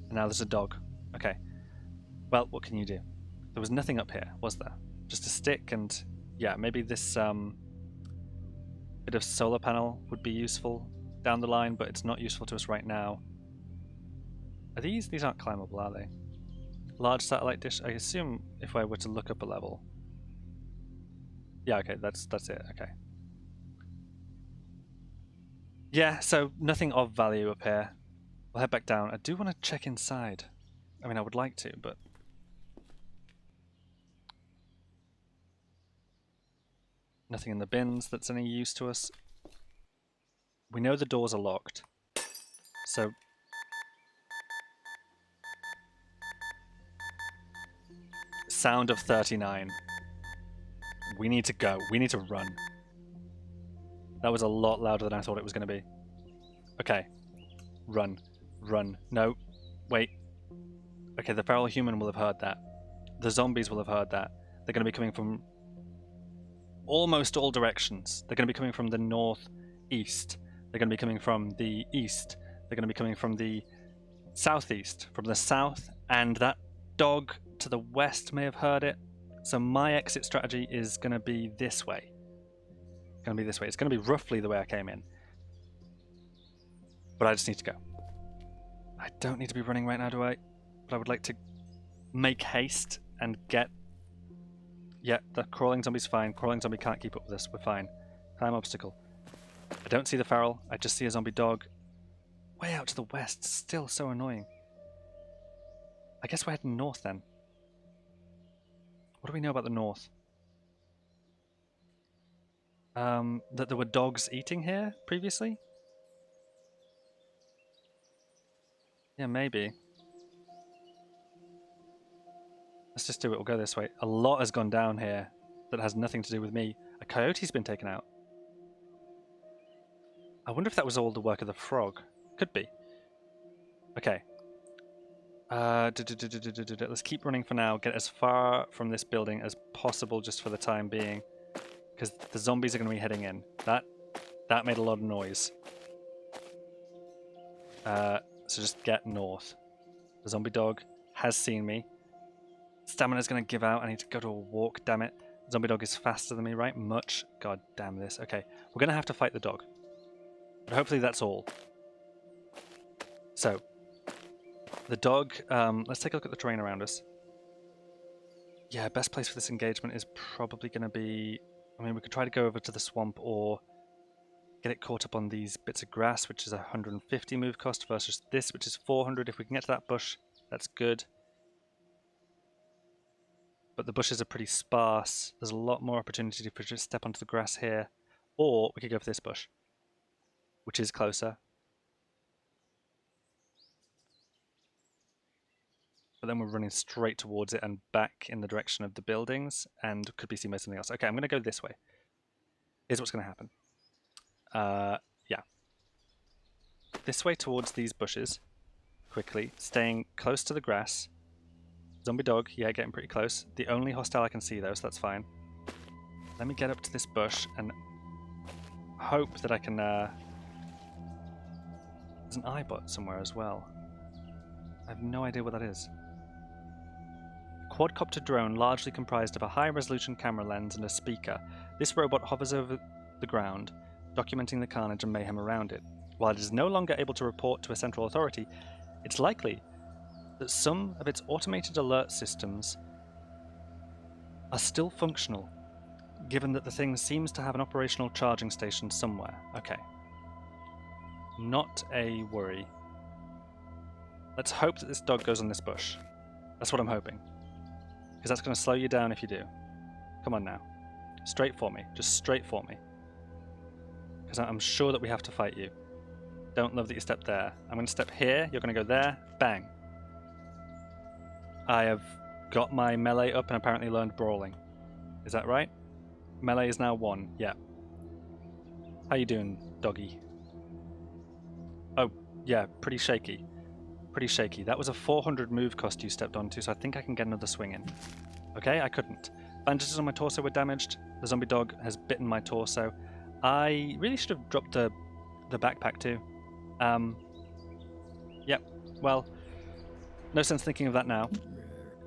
S1: And now there's a dog. Okay. Well, what can you do? There was nothing up here, was there? Just a stick and... Yeah, maybe this bit of solar panel would be useful down the line, but it's not useful to us right now. Are these? These aren't climbable, are they? Large satellite dish. I assume if I were to look up a level. Yeah, okay, that's it. Okay. Yeah, so nothing of value up here. We'll head back down. I do want to check inside. I mean, I would like to, but... Nothing in the bins that's any use to us. We know the doors are locked. So... Sound of 39. We need to go. We need to run. That was a lot louder than I thought it was going to be. Okay. Run. Run. No. Wait. Okay, the feral human will have heard that. The zombies will have heard that. They're going to be coming from almost all directions. They're going to be coming from the northeast. They're going to be coming from the east. They're going to be coming from the southeast, from the south, and that dog to the west may have heard it. So my exit strategy is going to be this way. It's going to be this way. It's going to be roughly the way I came in. But I just need to go. I don't need to be running right now, do I? But I would like to make haste and get... Yeah, the crawling zombie's fine. Crawling zombie can't keep up with us. We're fine. Climb obstacle. I don't see the feral. I just see a zombie dog. Way out to the west. Still so annoying. I guess we're heading north then. What do we know about the north? That there were dogs eating here previously? Yeah, maybe. Let's just do it. We'll go this way. A lot has gone down here that has nothing to do with me. A coyote's been taken out. I wonder if that was all the work of the frog. Could be. Okay. Let's keep running for now. Get as far from this building as possible just for the time being. Because the zombies are going to be heading in. That made a lot of noise. So just get north. The zombie dog has seen me. Stamina's going to give out. I need to go to a walk, damn it. Zombie dog is faster than me, right? Much. God damn this. Okay, we're going to have to fight the dog. But hopefully that's all. So, the dog... let's take a look at the terrain around us. Yeah, best place for this engagement is probably going to be... I mean, we could try to go over to the swamp or get it caught up on these bits of grass, which is 150 move cost, versus this, which is 400. If we can get to that bush, that's good. But the bushes are pretty sparse. There's a lot more opportunity to just step onto the grass here. Or we could go for this bush, which is closer. But then we're running straight towards it and back in the direction of the buildings and could be seen by something else. Okay, I'm going to go this way. Here's what's going to happen. Yeah. This way towards these bushes. quickly, staying close to the grass. Zombie dog, yeah, getting pretty close. The only hostile I can see though, so that's fine. Let me get up to this bush and hope that I can... There's an eyebot somewhere as well. I have no idea what that is. A quadcopter drone largely comprised of a high-resolution camera lens and a speaker. This robot hovers over the ground, documenting the carnage and mayhem around it. While it is no longer able to report to a central authority, it's likely that some of its automated alert systems are still functional, given that the thing seems to have an operational charging station somewhere. Okay. Not a worry. Let's hope that this dog goes on this bush. That's what I'm hoping. Because that's going to slow you down if you do. Come on now. Straight for me. Just straight for me. Because I'm sure that we have to fight you. Don't love that you stepped there. I'm going to step here. You're going to go there. Bang. I have got my melee up and apparently learned brawling. Is that right? Melee is now 1. Yeah. How you doing, doggy? Oh, yeah. Pretty shaky. Pretty shaky. That was a 400 move cost you stepped onto, so I think I can get another swing in. Okay, I couldn't. Bandages on my torso were damaged. The zombie dog has bitten my torso. I really should have dropped the backpack too. Yep. Well, no sense thinking of that now.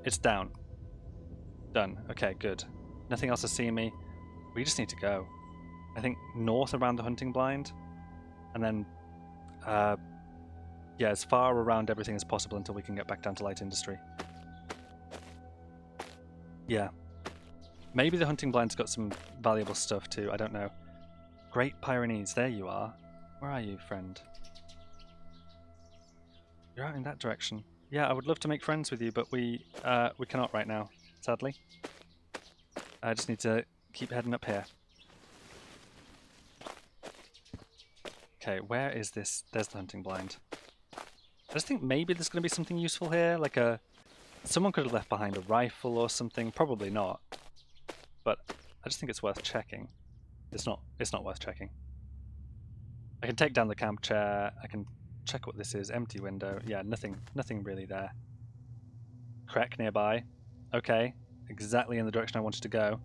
S1: It's down. Done. Okay, good. Nothing else is seeing me. We just need to go. I think north around the hunting blind, and then yeah, as far around everything as possible until we can get back down to light industry. Yeah. Maybe the hunting blind's got some valuable stuff too, I don't know. Great Pyrenees, there you are. Where are you, friend? You're out in that direction. Yeah, I would love to make friends with you, but we cannot right now, sadly. I just need to keep heading up here. Okay, where is this? There's the hunting blind. I just think maybe there's going to be something useful here, like a... Someone could have left behind a rifle or something. Probably not. But I just think it's worth checking. It's not worth checking. I can take down the camp chair. I can check what this is. Empty window. Yeah, nothing really there. Crack nearby. Okay. Exactly in the direction I wanted to go.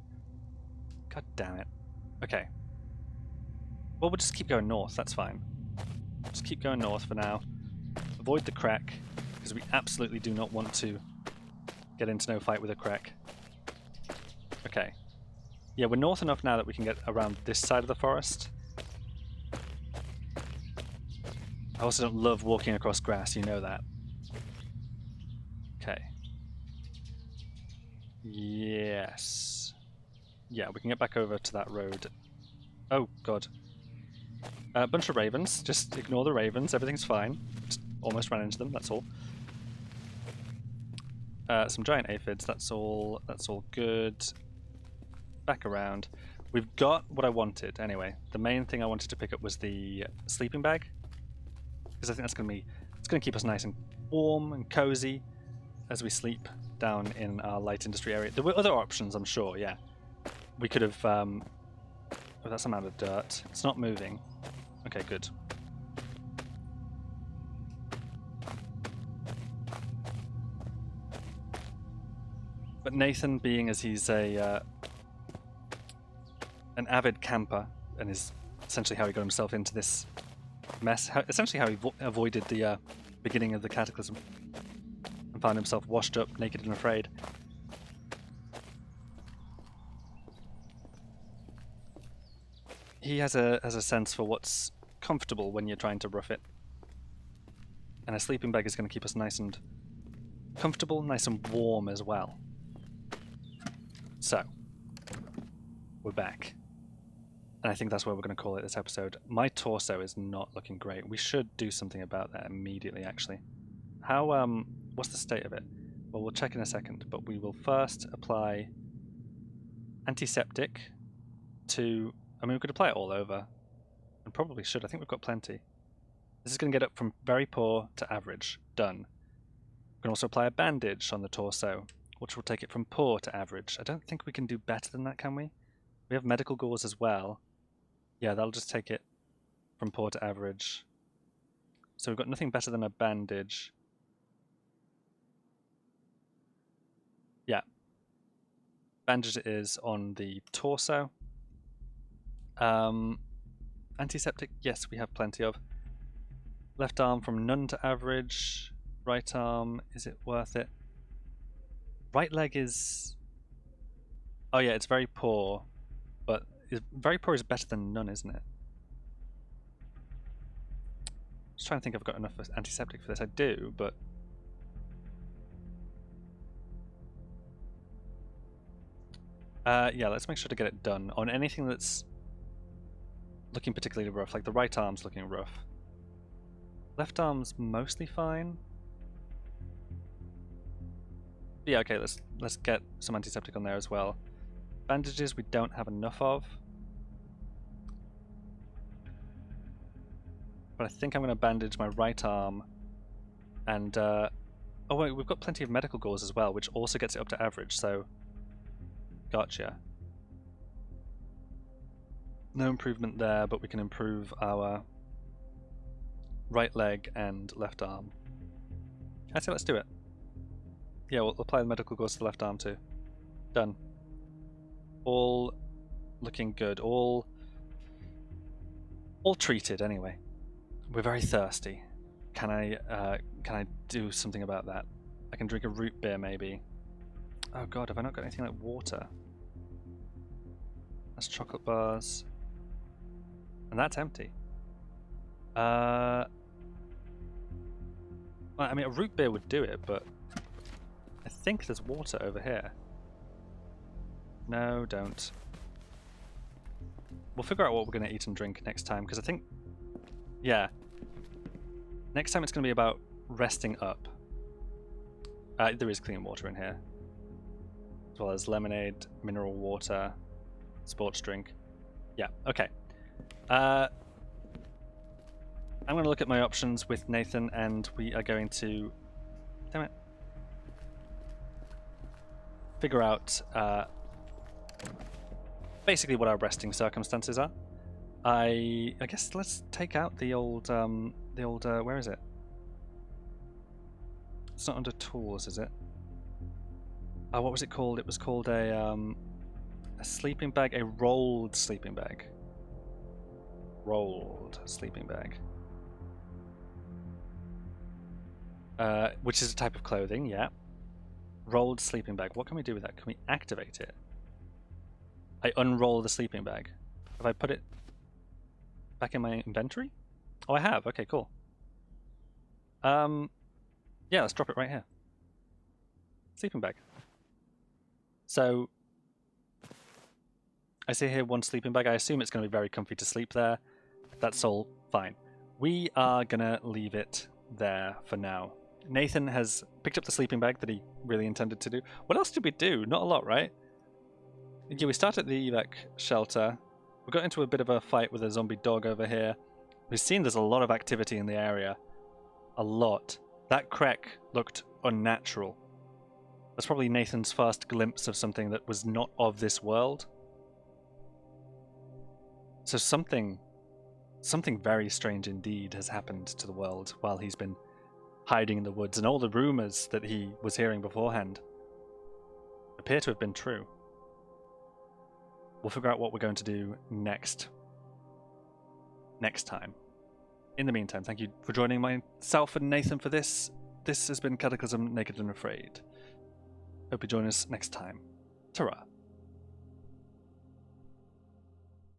S1: God damn it. Okay. Well, we'll just keep going north. That's fine. Just keep going north for now. Avoid the crack, because we absolutely do not want to get into no fight with a crack. Okay. Yeah, we're north enough now that we can get around this side of the forest. I also don't love walking across grass, you know that. Okay. Yes. Yeah, we can get back over to that road. Oh, God. A bunch of ravens. Just ignore the ravens. Everything's fine. Just almost ran into them, that's all. Some giant aphids. That's all good. Back around. We've got what I wanted, anyway. The main thing I wanted to pick up was the sleeping bag. Because I think that's going to be... It's going to keep us nice and warm and cozy as we sleep down in our light industry area. There were other options, I'm sure, yeah. We could have... Oh, that's some amount of dirt. It's not moving. Okay, good. But Nathan, being as he's an avid camper, and is essentially how he got himself into this mess, essentially how he avoided the beginning of the Cataclysm, and found himself washed up, naked and afraid. He has a sense for what's comfortable when you're trying to rough it. And a sleeping bag is going to keep us nice and comfortable, nice and warm as well. So, we're back. And I think that's what we're going to call it this episode. My torso is not looking great. We should do something about that immediately, actually. How, what's the state of it? Well, we'll check in a second, but we will first apply antiseptic to... I mean, we could apply it all over, and probably should. I think we've got plenty. This is going to get up from very poor to average. Done. We can also apply a bandage on the torso, which will take it from poor to average. I don't think we can do better than that, can we? We have medical gauze as well. Yeah, that'll just take it from poor to average. So we've got nothing better than a bandage. Bandage it is on the torso. Antiseptic, yes, we have plenty of. Left arm from none to average. Right arm, is it worth it? Right leg is... Oh yeah, it's very poor. But very poor is better than none, isn't it? Just trying to think if I've got enough antiseptic for this. I do, but... yeah, let's make sure to get it done. On anything that's looking particularly rough, like the right arm's looking rough. Left arm's mostly fine. Yeah, okay, let's get some antiseptic on there as well. Bandages we don't have enough of. But I think I'm going to bandage my right arm. And, oh wait, we've got plenty of medical gauze as well, which also gets it up to average, so... Gotcha. No improvement there, but we can improve our right leg and left arm. I say let's do it. Yeah, we'll apply the medical gauze to the left arm too. Done. All looking good. All treated anyway. We're very thirsty. Can I do something about that? I can drink a root beer maybe. Oh god, have I not got anything like water? That's chocolate bars. And that's empty. Well, I mean, a root beer would do it, but I think there's water over here. No, don't. We'll figure out what we're going to eat and drink next time, because I think... Yeah. Next time it's going to be about resting up. There is clean water in here. As well as lemonade, mineral water, sports drink. Yeah, okay. I'm going to look at my options with Nathan, and we are going to... Damn it. Figure out basically what our resting circumstances are. I guess let's take out the old where is it? It's not under tools, is it? What was it called? It was called a sleeping bag, a rolled sleeping bag. Rolled sleeping bag. Which is a type of clothing, yeah. Rolled sleeping bag. What can we do with that? Can we activate it? I unroll the sleeping bag. Have I put it back in my inventory? Oh, I have. Okay, cool. Yeah, let's drop it right here. Sleeping bag. So, I see here one sleeping bag. I assume it's going to be very comfy to sleep there. That's all fine. We are going to leave it there for now. Nathan has picked up the sleeping bag that he really intended to do. What else did we do? Not a lot, right? Yeah, we started at the evac shelter. We got into a bit of a fight with a zombie dog over here. We've seen there's a lot of activity in the area. A lot. That Krek looked unnatural. That's probably Nathan's first glimpse of something that was not of this world. So something very strange indeed has happened to the world while he's been hiding in the woods, and all the rumors that he was hearing beforehand appear to have been true. We'll figure out what we're going to do next time. In the meantime, thank you for joining myself and Nathan for this. This has been Cataclysm, Naked and Afraid. Hope you join us next time. Ta-ra.